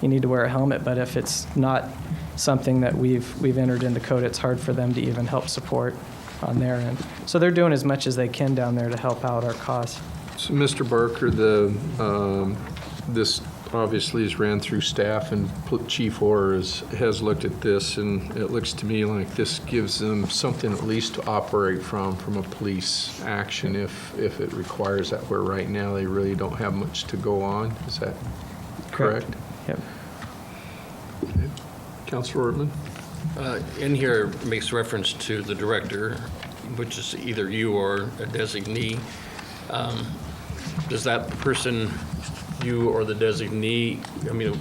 need to wear a helmet, but if it's not something that we've entered into code, it's hard for them to even help support on their end. So they're doing as much as they can down there to help out our cause. So, Mr. Barker, this obviously is ran through staff, and Chief Orr has looked at this, and it looks to me like this gives them something at least to operate from a police action if it requires that, where right now they really don't have much to go on. Is that correct? Yep. Okay. Councilor Ortman? In here makes reference to the director, which is either you or a designee. Does that person, you or the designee,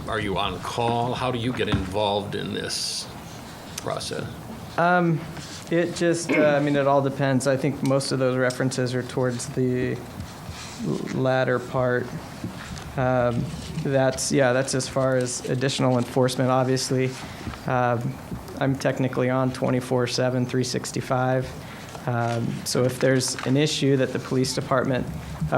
are you on call? How do you get involved in this process? It just, it all depends. I think most of those references are towards the latter part. That's as far as additional enforcement. Obviously, I'm technically on 24/7, 365. So if there's an issue that the police department,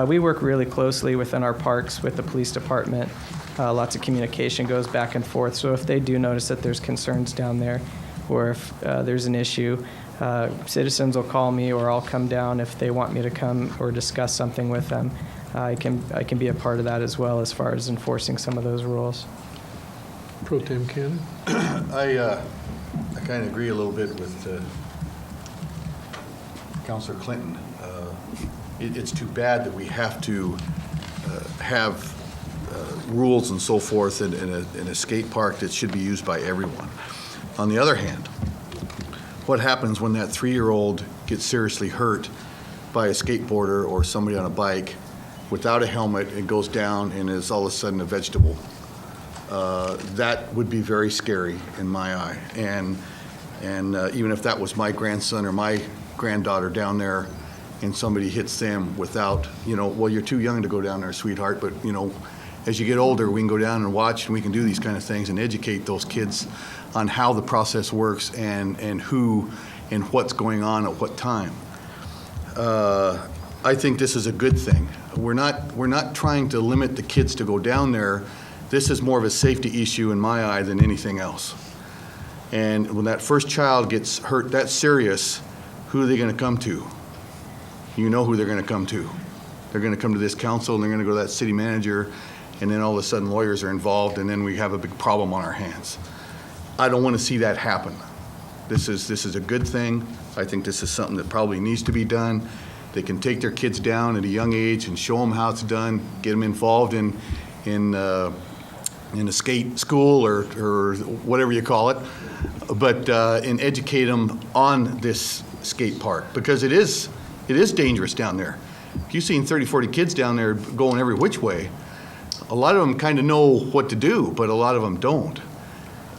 we work really closely within our parks with the police department. Lots of communication goes back and forth. So if they do notice that there's concerns down there, or if there's an issue, citizens will call me, or I'll come down if they want me to come or discuss something with them. I can be a part of that as well as far as enforcing some of those rules. Pro Tem Cannon? I kind of agree a little bit with Councilor Clinton. It's too bad that we have to have rules and so forth in a skate park that should be used by everyone. On the other hand, what happens when that 3-year-old gets seriously hurt by a skateboarder or somebody on a bike without a helmet and goes down and is all of a sudden a vegetable? That would be very scary in my eye. And even if that was my grandson or my granddaughter down there and somebody hits them without, well, you're too young to go down there, sweetheart, but, as you get older, we can go down and watch, and we can do these kind of things and educate those kids on how the process works and who and what's going on at what time. I think this is a good thing. We're not trying to limit the kids to go down there. This is more of a safety issue in my eye than anything else. And when that first child gets hurt that serious, who are they going to come to? You know who they're going to come to. They're going to come to this council, and they're going to go to that city manager, and then all of a sudden lawyers are involved, and then we have a big problem on our hands. I don't want to see that happen. This is a good thing. I think this is something that probably needs to be done. They can take their kids down at a young age and show them how it's done, get them involved in a skate school or whatever you call it, but and educate them on this skate park, because it is dangerous down there. If you've seen 30, 40 kids down there going every which way, a lot of them kind of know what to do, but a lot of them don't.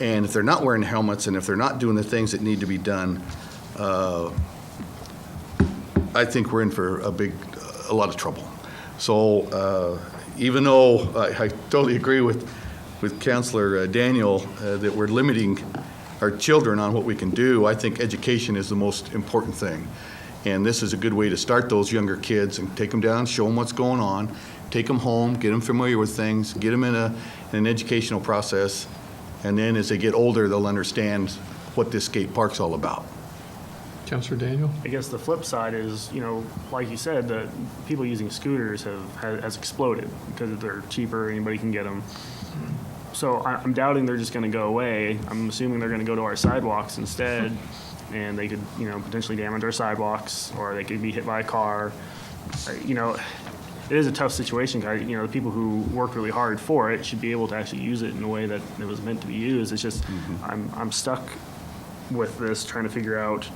And if they're not wearing helmets and if they're not doing the things that need to be done, I think we're in for a lot of trouble. So even though I totally agree with Councilor Daniel that we're limiting our children on what we can do, I think education is the most important thing. And this is a good way to start those younger kids and take them down, show them what's going on, take them home, get them familiar with things, get them in an educational process, and then as they get older, they'll understand what this skate park's all about. Councilor Daniel? I guess the flip side is, like you said, the people using scooters has exploded because they're cheaper, anybody can get them. So I'm doubting they're just going to go away. I'm assuming they're going to go to our sidewalks instead. and they could, potentially damage our sidewalks, or they could be hit by a car. It is a tough situation. The people who work really hard for it should be able to actually use it in the way that it was meant to be used. It's just, I'm stuck with this, trying to figure out,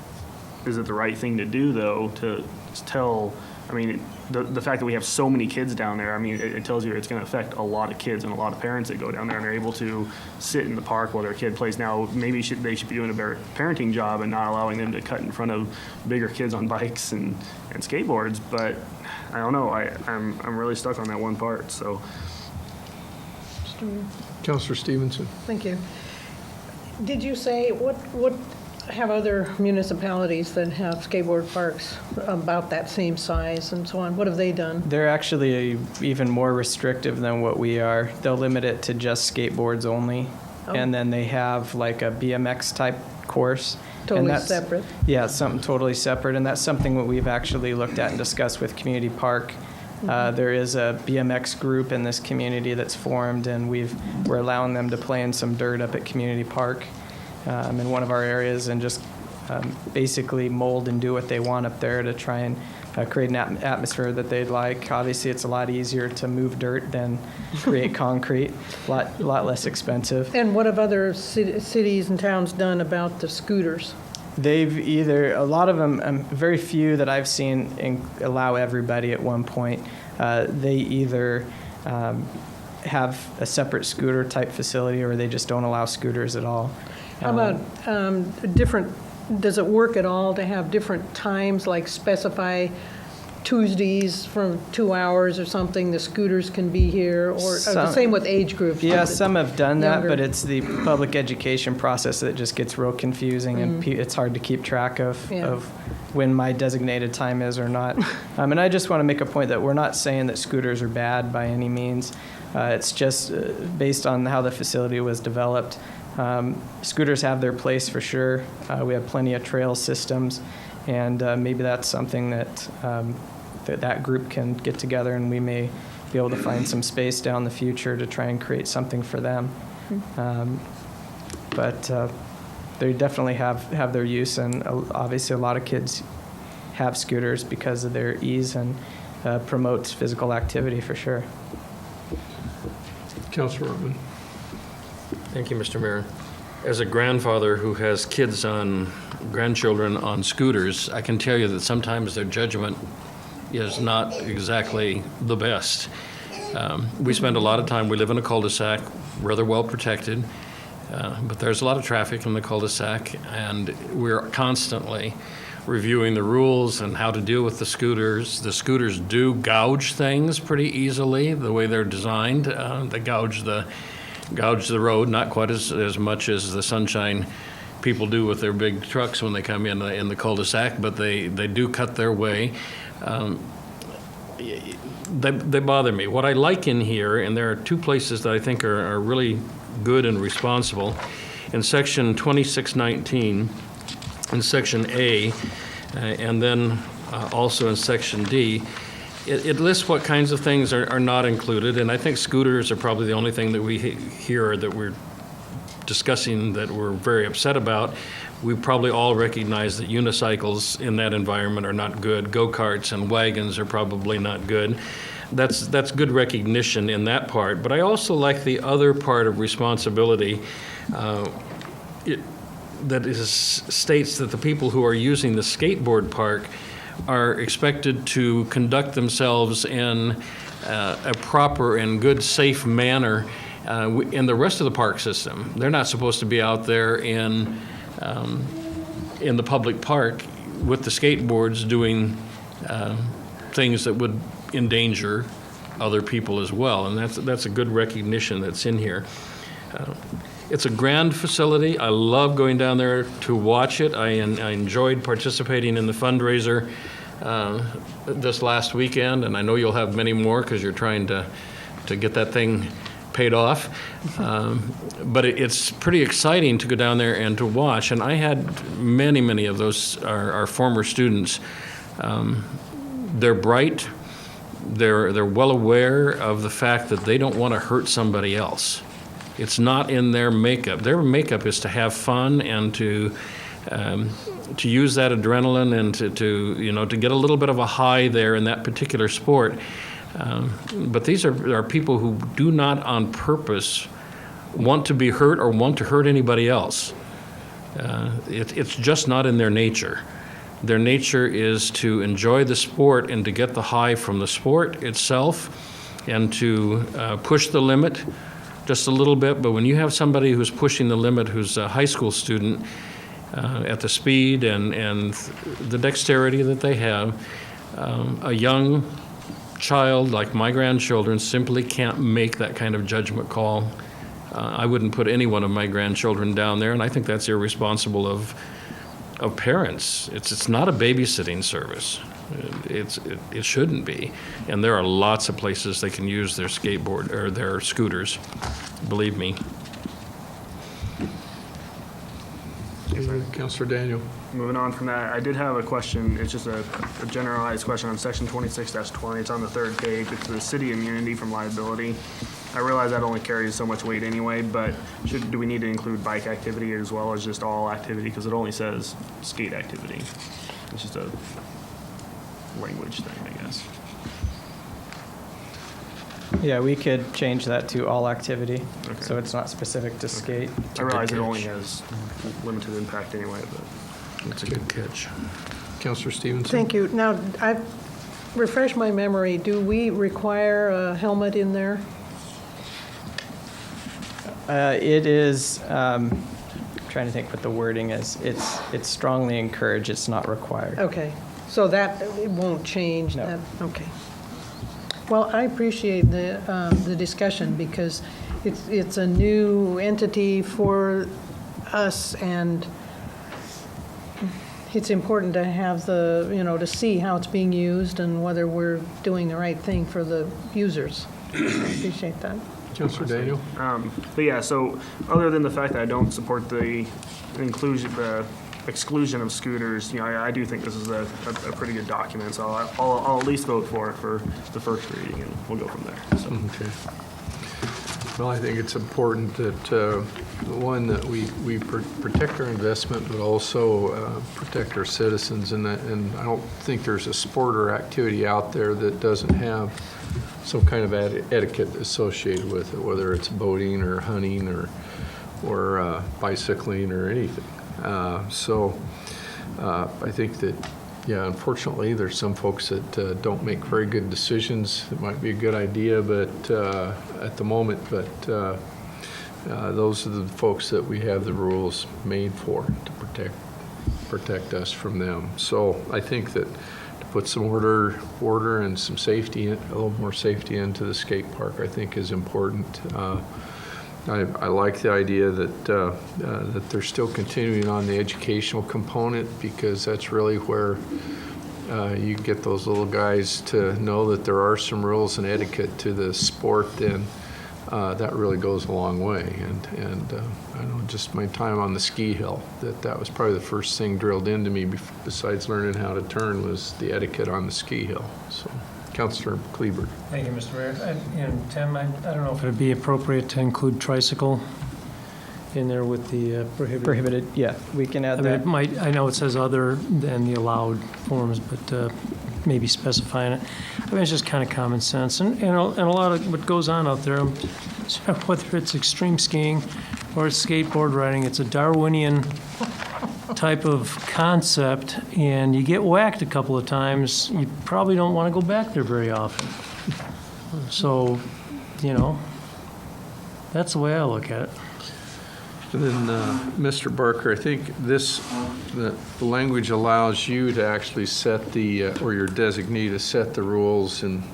is it the right thing to do, though, to tell, the fact that we have so many kids down there, it tells you it's going to affect a lot of kids and a lot of parents that go down there and they're able to sit in the park while their kid plays. Now, maybe they should be doing a better parenting job and not allowing them to cut in front of bigger kids on bikes and skateboards, but I don't know. I'm really stuck on that one part, so. Councilor Stevenson. Thank you. Did you say, what have other municipalities that have skateboard parks about that same size and so on? What have they done? They're actually even more restrictive than what we are. They'll limit it to just skateboards only. Oh. And then they have like a BMX type course. Totally and separate? Yeah, something totally separate. And that's something that we've actually looked at and discussed with Community Park. There is a BMX group in this community that's formed, and we're allowing them to play in some dirt up at Community Park in one of our areas, and just basically mold and do what they want up there to try and create an atmosphere that they'd like. Obviously, it's a lot easier to move dirt than create concrete, a lot less expensive. And what have other cities and towns done about the scooters? They've a lot of them, very few that I've seen allow everybody at one point. They either have a separate scooter type facility, or they just don't allow scooters at all. How about does it work at all to have different times, like specify Tuesdays from 2 hours or something, the scooters can be here, or the same with age groups? Yeah, some have done that, younger. but it's the public education process that just gets real confusing, and it's hard to keep track of when my designated time is or not. And I just want to make a point that we're not saying that scooters are bad by any means. It's just based on how the facility was developed. Scooters have their place for sure. We have plenty of trail systems, and maybe that's something that that group can get together, and we may be able to find some space down the future to try and create something for them. But they definitely have their use, and obviously a lot of kids have scooters because of their ease and promotes physical activity for sure. Councilor Rutman. Thank you, Mr. Mayor. As a grandfather who has grandchildren on scooters, I can tell you that sometimes their judgment is not exactly the best. We spend a lot of time, we live in a cul-de-sac, rather well protected, but there's a lot of traffic in the cul-de-sac, and we're constantly reviewing the rules and how to deal with the scooters. The scooters do gouge things pretty easily, the way they're designed. They gouge the road, not quite as much as the Sunshine people do with their big trucks when they come in the cul-de-sac, but they do cut their way. They bother me. What I like in here, and there are two places that I think are really good and responsible, in section 2619, in section A, and then also in section D, it lists what kinds of things are not included, and I think scooters are probably the only thing that we hear that we're discussing that we're very upset about. We probably all recognize that unicycles in that environment are not good. Go-karts and wagons are probably not good. That's good recognition in that part, but I also like the other part of responsibility states that the people who are using the skateboard park are expected to conduct themselves in a proper and good, safe manner in the rest of the park system. They're not supposed to be out there in the public park with the skateboards doing things that would endanger other people as well, and that's a good recognition that's in here. It's a grand facility. I love going down there to watch it. I enjoyed participating in the fundraiser this last weekend, and I know you'll have many more because you're trying to get that thing paid off. But it's pretty exciting to go down there and to watch. And I had many of those our former students. They're bright. They're well aware of the fact that they don't want to hurt somebody else. It's not in their makeup. Their makeup is to have fun and to to use that adrenaline and to get a little bit of a high there in that particular sport. But these are people who do not on purpose want to be hurt or want to hurt anybody else. It's just not in their nature. Their nature is to enjoy the sport and to get the high from the sport itself and to push the limit just a little bit. But when you have somebody who's pushing the limit, who's a high school student, at the speed and the dexterity that they have, a young child like my grandchildren simply can't make that kind of judgment call. I wouldn't put any one of my grandchildren down there, and I think that's irresponsible of parents. It's not a babysitting service. It shouldn't be. And there are lots of places they can use their skateboard or their scooters, believe me. Councilor Daniel. Moving on from that, I did have a question. It's just a generalized question on section 26-20. It's on the third page. It's the city immunity from liability. I realize that only carries so much weight anyway, but do we need to include bike activity as well as just all activity? Because it only says skate activity. It's just a language thing, I guess. Yeah, we could change that to all activity, Okay. so it's not specific to skate. I realize it only has limited impact anyway, but That's a good catch. Councilor Stevenson. Thank you. Now, I've refreshed my memory. Do we require a helmet in there? It is, trying to think what the wording is. It's strongly encouraged, it's not required. Okay, so that, it won't change? No. That. Okay. Well, I appreciate the discussion because it's a new entity for us, and it's important to have to see how it's being used and whether we're doing the right thing for the users. I appreciate that. Councilor Daniel. But yeah, so other than the fact that I don't support the exclusion of scooters, I do think this is a pretty good document. So I'll at least vote for it for the first reading, and we'll go from there. So. Okay. Well, I think it's important that, one, that we protect our investment, but also protect our citizens. And I don't think there's a sport or activity out there that doesn't have some kind of etiquette associated with it, whether it's boating or hunting or bicycling or anything. So I think that, yeah, unfortunately, there's some folks that don't make very good decisions. It might be a good idea, but at the moment, those are the folks that we have the rules made for to protect us from them. So I think that to put some order and some safety, a little more safety into the skate park, I think is important. I like the idea that they're still continuing on the educational component, because that's really where you get those little guys to know that there are some rules and etiquette to the sport, and that really goes a long way. And I know just my time on the ski hill, that was probably the first thing drilled into me besides learning how to turn was the etiquette on the ski hill. So. Councilor Kleber. Thank you, Mr. Mayor. And Tim, I don't know if it would be appropriate to include tricycle in there with the Prohibited, yeah, we can add that. I know it says other than the allowed forms, but maybe specifying it. I mean, it's just kind of common sense. And a lot of what goes on out there, whether it's extreme skiing or it's skateboard riding, it's a Darwinian type of concept, and you get whacked a couple of times, you probably don't want to go back there very often. So, that's the way I look at it. And then, Mr. Barker, I think the language allows you to actually set or your designee to set the rules and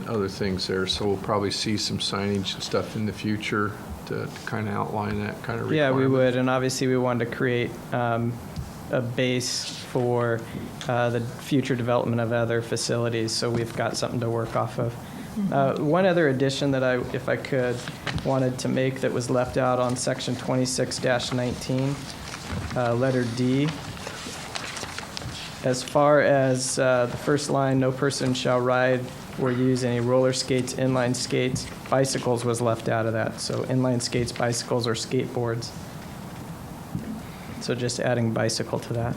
other things there. So we'll probably see some signage and stuff in the future to kind of outline that kind of requirement. Yeah, we would, and obviously we wanted to create a base for the future development of other facilities, so we've got something to work off of. One other addition that if I could, wanted to make that was left out on section 26-19, letter D. As far as the first line, no person shall ride or use any roller skates, inline skates, bicycles was left out of that. So inline skates, bicycles, or skateboards. So just adding bicycle to that.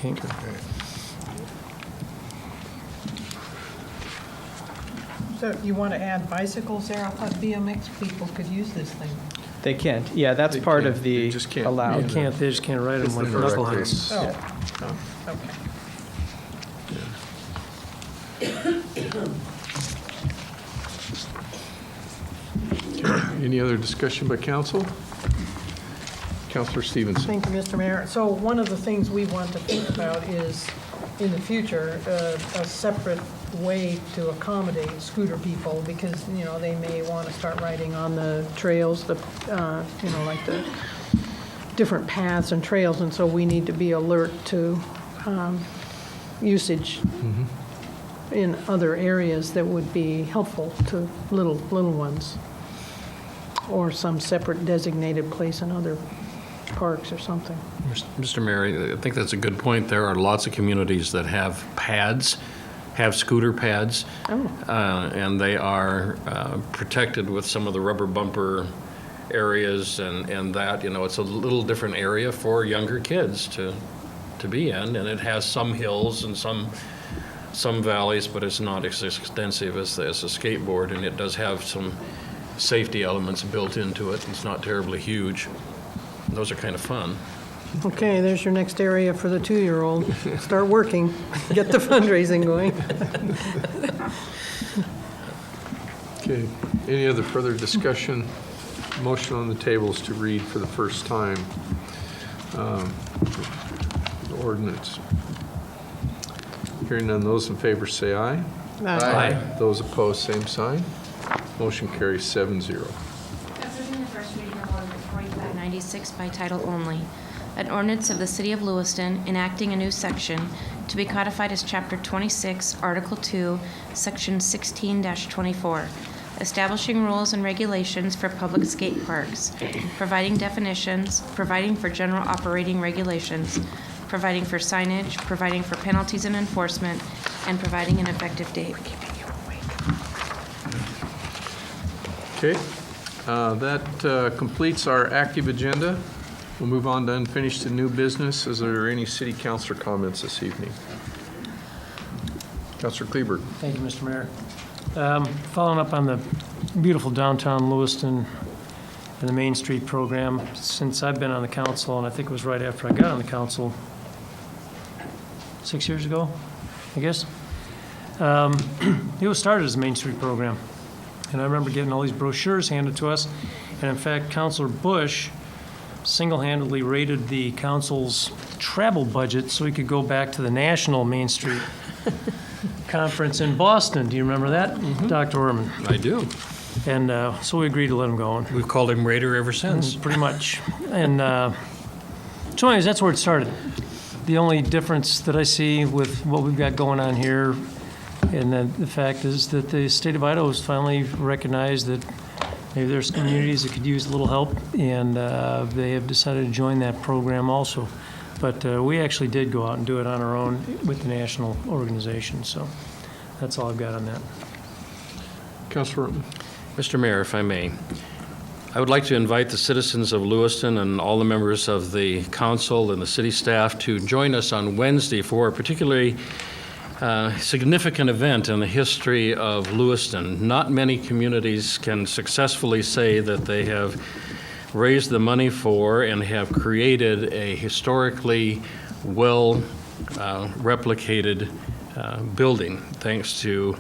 Okay. So you want to add bicycles there? I thought BMX people could use this thing. They can't. Yeah, that's They part can't. of They the just can't. allowed. They just can't ride them like the knuckleheads. Oh, okay. Any other discussion by council? Councilor Stevenson. Thank you, Mr. Mayor. So one of the things we want to think about is, in the future, a separate way to accommodate scooter people, because, you know, they may want to start riding on the trails, like the different paths and trails, and so we need to be alert to usage in other areas that would be helpful to little ones, or some separate designated place in other parks or something. Mr. Mayor, I think that's a good point. There are lots of communities that have pads, have scooter pads, and they are protected with some of the rubber bumper areas and that, you know, it's a little different area for younger kids to be in, and it has some hills and some valleys, but it's not as extensive as a skateboard, and it does have some safety elements built into it. It's not terribly huge. Those are kind of fun. Okay, there's your next area for the 2-year-old. Start working, get the fundraising going. Okay. Any other further discussion? Motion on the table is to read for the first time the ordinance. Hearing none, those in favor say aye. Aye. Those opposed, same sign. Motion carries 7-0. Approving the first reading of Ordinance 4596 by title only. An ordinance of the City of Lewiston enacting a new section to be codified as Chapter 26, Article 2, Section 16-24, establishing rules and regulations for public skate parks, providing definitions, providing for general operating regulations, providing for signage, providing for penalties and enforcement, and providing an effective date. Okay. That completes our active agenda. We'll move on to unfinished and new business. Is there any city councilor comments this evening? Councilor Kleber. Thank you, Mr. Mayor. Following up on the beautiful downtown Lewiston and the Main Street program, since I've been on the council, and I think it was right after I got on the council, 6 years ago, I guess, it was started as a Main Street program. And I remember getting all these brochures handed to us. And in fact, Councilor Bush single-handedly raided the council's travel budget so he could go back to the National Main Street Conference in Boston. Do you remember that, Dr. Orman? I do. And so we agreed to let him go. And We've called him Raider ever since. pretty much. And so anyways, that's where it started. The only difference that I see with what we've got going on here, and the fact is that the state of Idaho has finally recognized that maybe there's communities that could use a little help, and they have decided to join that program also. But we actually did go out and do it on our own with the national organization. So that's all I've got on that. Councilor. Mr. Mayor, if I may, I would like to invite the citizens of Lewiston and all the members of the council and the city staff to join us on Wednesday for a particularly significant event in the history of Lewiston. Not many communities can successfully say that they have raised the money for and have created a historically well replicated building, thanks to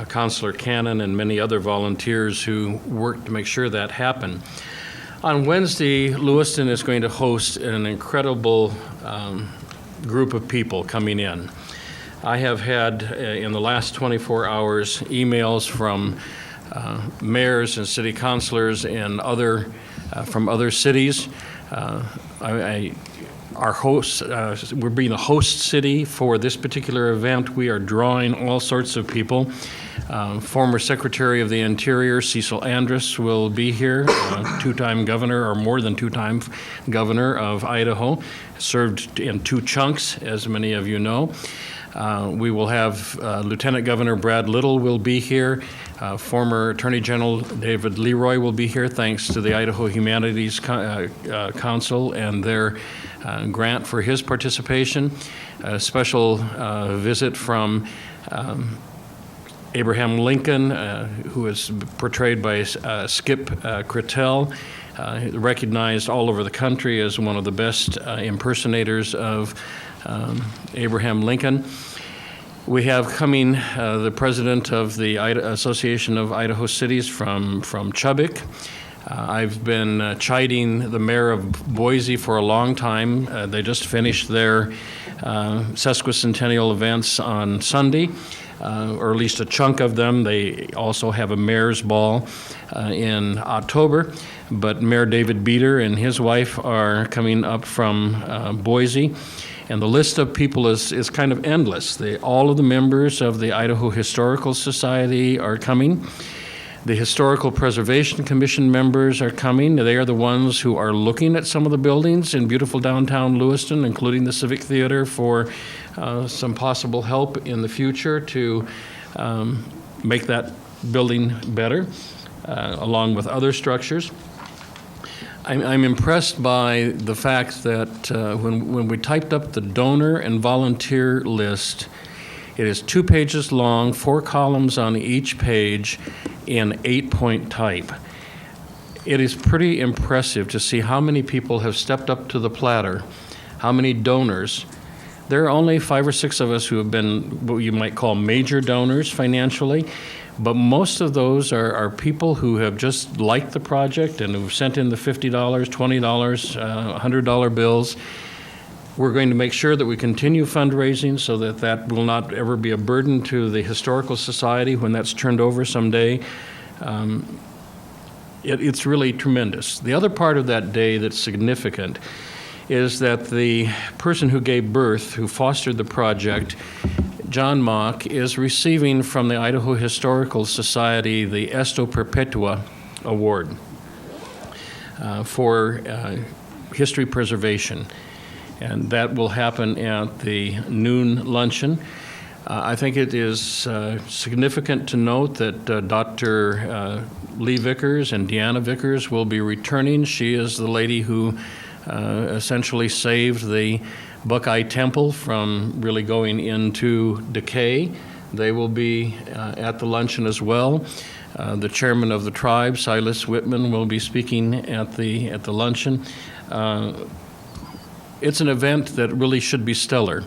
Councilor Cannon and many other volunteers who worked to make sure that happened. On Wednesday, Lewiston is going to host an incredible group of people coming in. I have had, in the last 24 hours, emails from mayors and city councilors and from other cities. Our hosts, we're being a host city for this particular event. We are drawing all sorts of people. Former Secretary of the Interior, Cecil Andrus, will be here, two-time governor, or more than two-time governor of Idaho, served in 2 chunks, as many of you know. We will have Lieutenant Governor Brad Little will be here. Former Attorney General David Leroy will be here, thanks to the Idaho Humanities Council and their grant for his participation. A special visit from Abraham Lincoln, who is portrayed by Skip Crittel, recognized all over the country as one of the best impersonators of Abraham Lincoln. We have coming the president of the Association of Idaho Cities from Chubbuck. I've been chiding the mayor of Boise for a long time. They just finished their sesquicentennial events on Sunday, or at least a chunk of them. They also have a mayor's ball in October. But Mayor David Beater and his wife are coming up from Boise. And the list of people is kind of endless. All of the members of the Idaho Historical Society are coming. The Historical Preservation Commission members are coming. They are the ones who are looking at some of the buildings in beautiful downtown Lewiston, including the Civic Theater, for some possible help in the future to make that building better, along with other structures. I'm impressed by the fact that when we typed up the donor and volunteer list, it is 2 pages long, 4 columns on each page, in 8-point type. It is pretty impressive to see how many people have stepped up to the platter, how many donors. There are only 5 or 6 of us who have been what you might call major donors financially, but most of those are people who have just liked the project and who've sent in the $50, $20, $100 bills. We're going to make sure that we continue fundraising so that will not ever be a burden to the Historical Society when that's turned over someday. It's really tremendous. The other part of that day that's significant is that the person who gave birth, who fostered the project, John Mock, is receiving from the Idaho Historical Society the Esto Perpetua Award for history preservation. And that will happen at the noon luncheon. I think it is significant to note that Dr. Lee Vickers and Deanna Vickers will be returning. She is the lady who essentially saved the Buckeye Temple from really going into decay. They will be at the luncheon as well. The chairman of the tribe, Silas Whitman, will be speaking at the luncheon. It's an event that really should be stellar.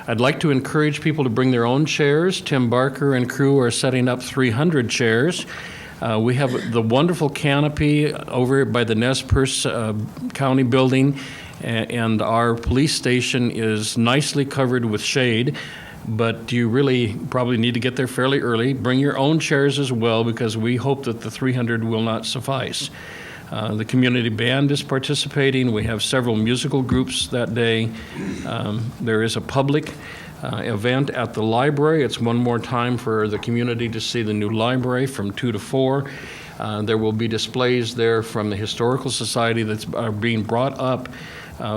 I'd like to encourage people to bring their own chairs. Tim Barker and crew are setting up 300 chairs. We have the wonderful canopy over by the Nez Perce County building, and our police station is nicely covered with shade, but you really probably need to get there fairly early. Bring your own chairs as well, because we hope that the 300 will not suffice. The community band is participating. We have several musical groups that day. There is a public event at the library. It's one more time for the community to see the new library from 2 to 4. There will be displays there from the Historical Society that's being brought up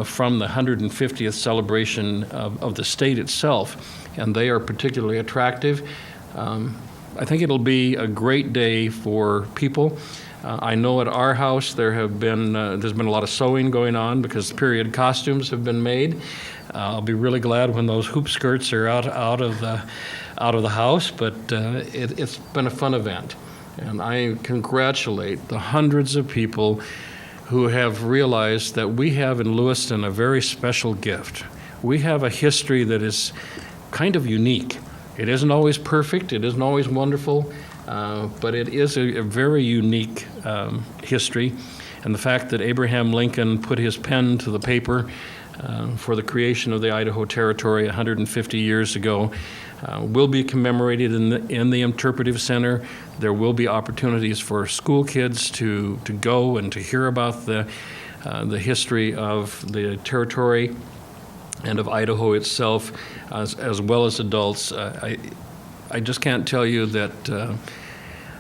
from the 150th celebration of the state itself, and they are particularly attractive. I think it'll be a great day for people. I know at our house there's been a lot of sewing going on because period costumes have been made. I'll be really glad when those hoop skirts are out of the house, but it's been a fun event. And I congratulate the hundreds of people who have realized that we have in Lewiston a very special gift. We have a history that is kind of unique. It isn't always perfect, it isn't always wonderful, but it is a very unique history. And the fact that Abraham Lincoln put his pen to the paper for the creation of the Idaho Territory 150 years ago will be commemorated in the Interpretive Center. There will be opportunities for school kids to go and to hear about the history of the territory and of Idaho itself, as well as adults. I just can't tell you that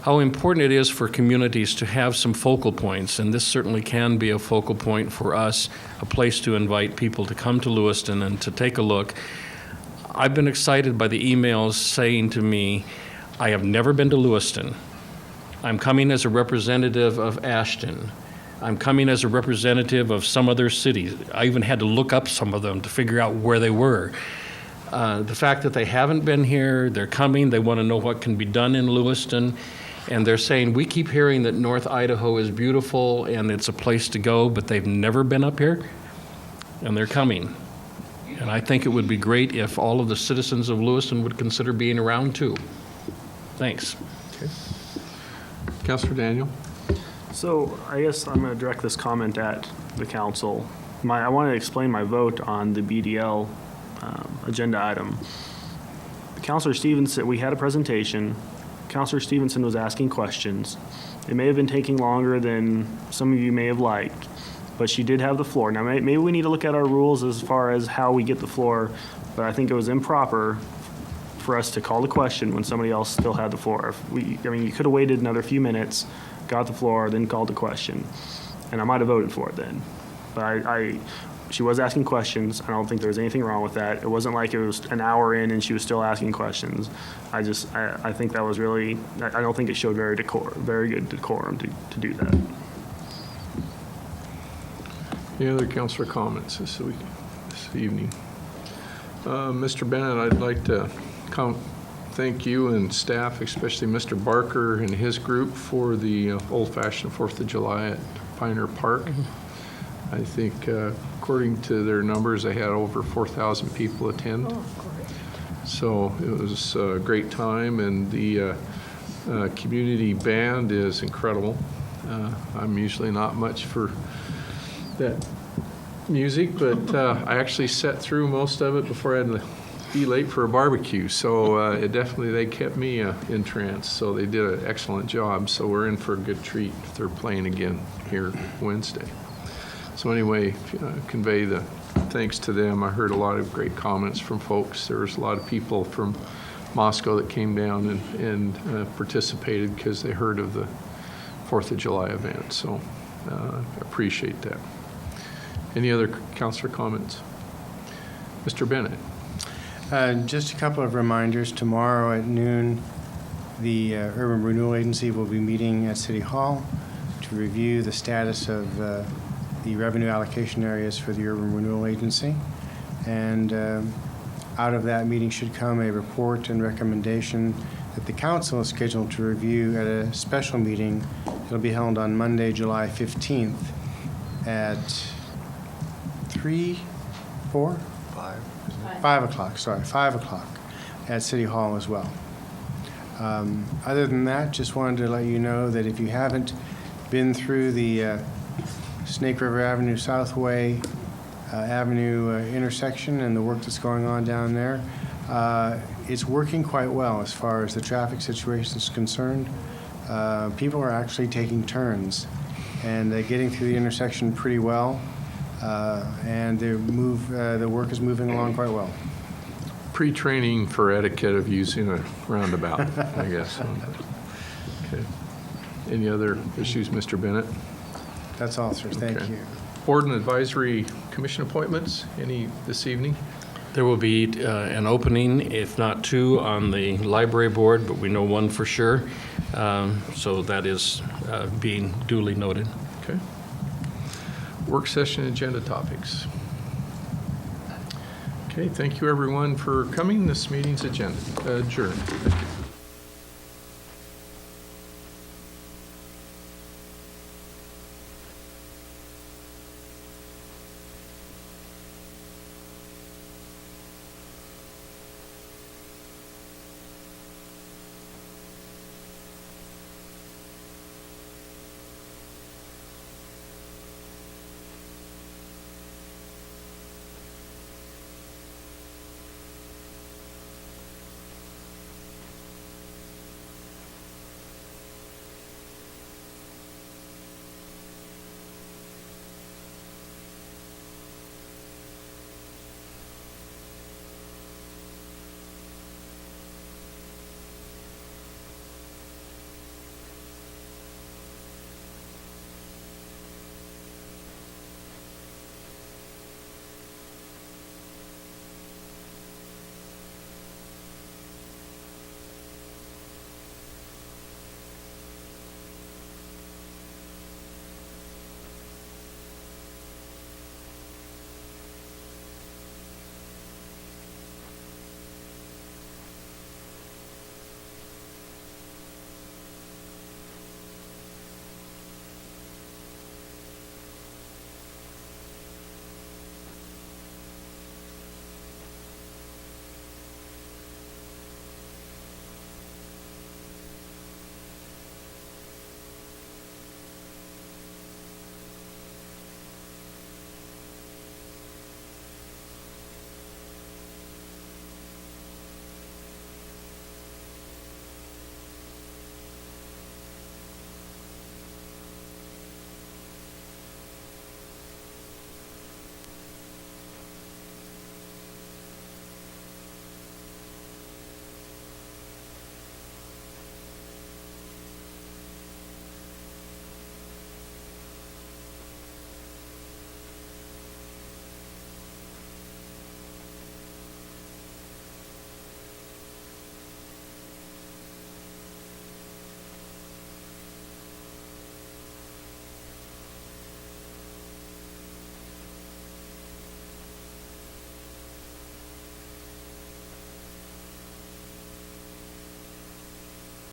how important it is for communities to have some focal points, and this certainly can be a focal point for us, a place to invite people to come to Lewiston and to take a look. I've been excited by the emails saying to me, I have never been to Lewiston. I'm coming as a representative of Ashton. I'm coming as a representative of some other cities. I even had to look up some of them to figure out where they were. The fact that they haven't been here, they're coming, they want to know what can be done in Lewiston, and they're saying, we keep hearing that North Idaho is beautiful and it's a place to go, but they've never been up here, and they're coming. And I think it would be great if all of the citizens of Lewiston would consider being around too. Thanks. Okay. Councilor Daniel? So I guess I'm going to direct this comment at the council. I want to explain my vote on the BDL agenda item. Councilor Stevenson, we had a presentation. Councilor Stevenson was asking questions. It may have been taking longer than some of you may have liked, but she did have the floor. Now, maybe we need to look at our rules as far as how we get the floor, but I think it was improper for us to call the question when somebody else still had the floor. You could have waited another few minutes, got the floor, then called the question, and I might have voted for it then. But she was asking questions. I don't think there was anything wrong with that. It wasn't like it was an hour in and she was still asking questions. I think that was really, I don't think it showed very good decorum to do that. Any other councilor comments this evening? Mr. Bennett, I'd like to thank you and staff, especially Mr. Barker and his group, for the old-fashioned 4th of July at Pioneer Park. I think, according to their numbers, they had over 4,000 people attend. So it was a great time, and the community band is incredible. I'm usually not much for that music, but I actually sat through most of it before I had to be late for a barbecue. So they kept me entranced. So they did an excellent job. So we're in for a good treat if they're playing again here Wednesday. So anyway, convey the thanks to them. I heard a lot of great comments from folks. There was a lot of people from Moscow that came down and participated because they heard of the 4th of July event. So appreciate that. Any other councilor comments? Mr. Bennett. Just a couple of reminders. Tomorrow at noon, the Urban Renewal Agency will be meeting at City Hall to review the status of the revenue allocation areas for the Urban Renewal Agency. And out of that meeting should come a report and recommendation that the council is scheduled to review at a special meeting. It'll be held on Monday, July 15th at 5 o'clock at City Hall as well. Other than that, just wanted to let you know that if you haven't been through the Snake River Avenue Southway Avenue intersection and the work that's going on down there, it's working quite well as far as the traffic situation is concerned. People are actually taking turns and getting through the intersection pretty well, and the work is moving along quite well. Pre-training for etiquette of using a roundabout, I guess. Okay. Any other issues, Mr. Bennett? That's all, sir. Thank you. Board and Advisory Commission appointments, any this evening? There will be an opening, if not two, on the library board, but we know one for sure. So that is being duly noted. Okay. Work session agenda topics. Okay, thank you everyone for coming. This meeting's adjourned. Thank you.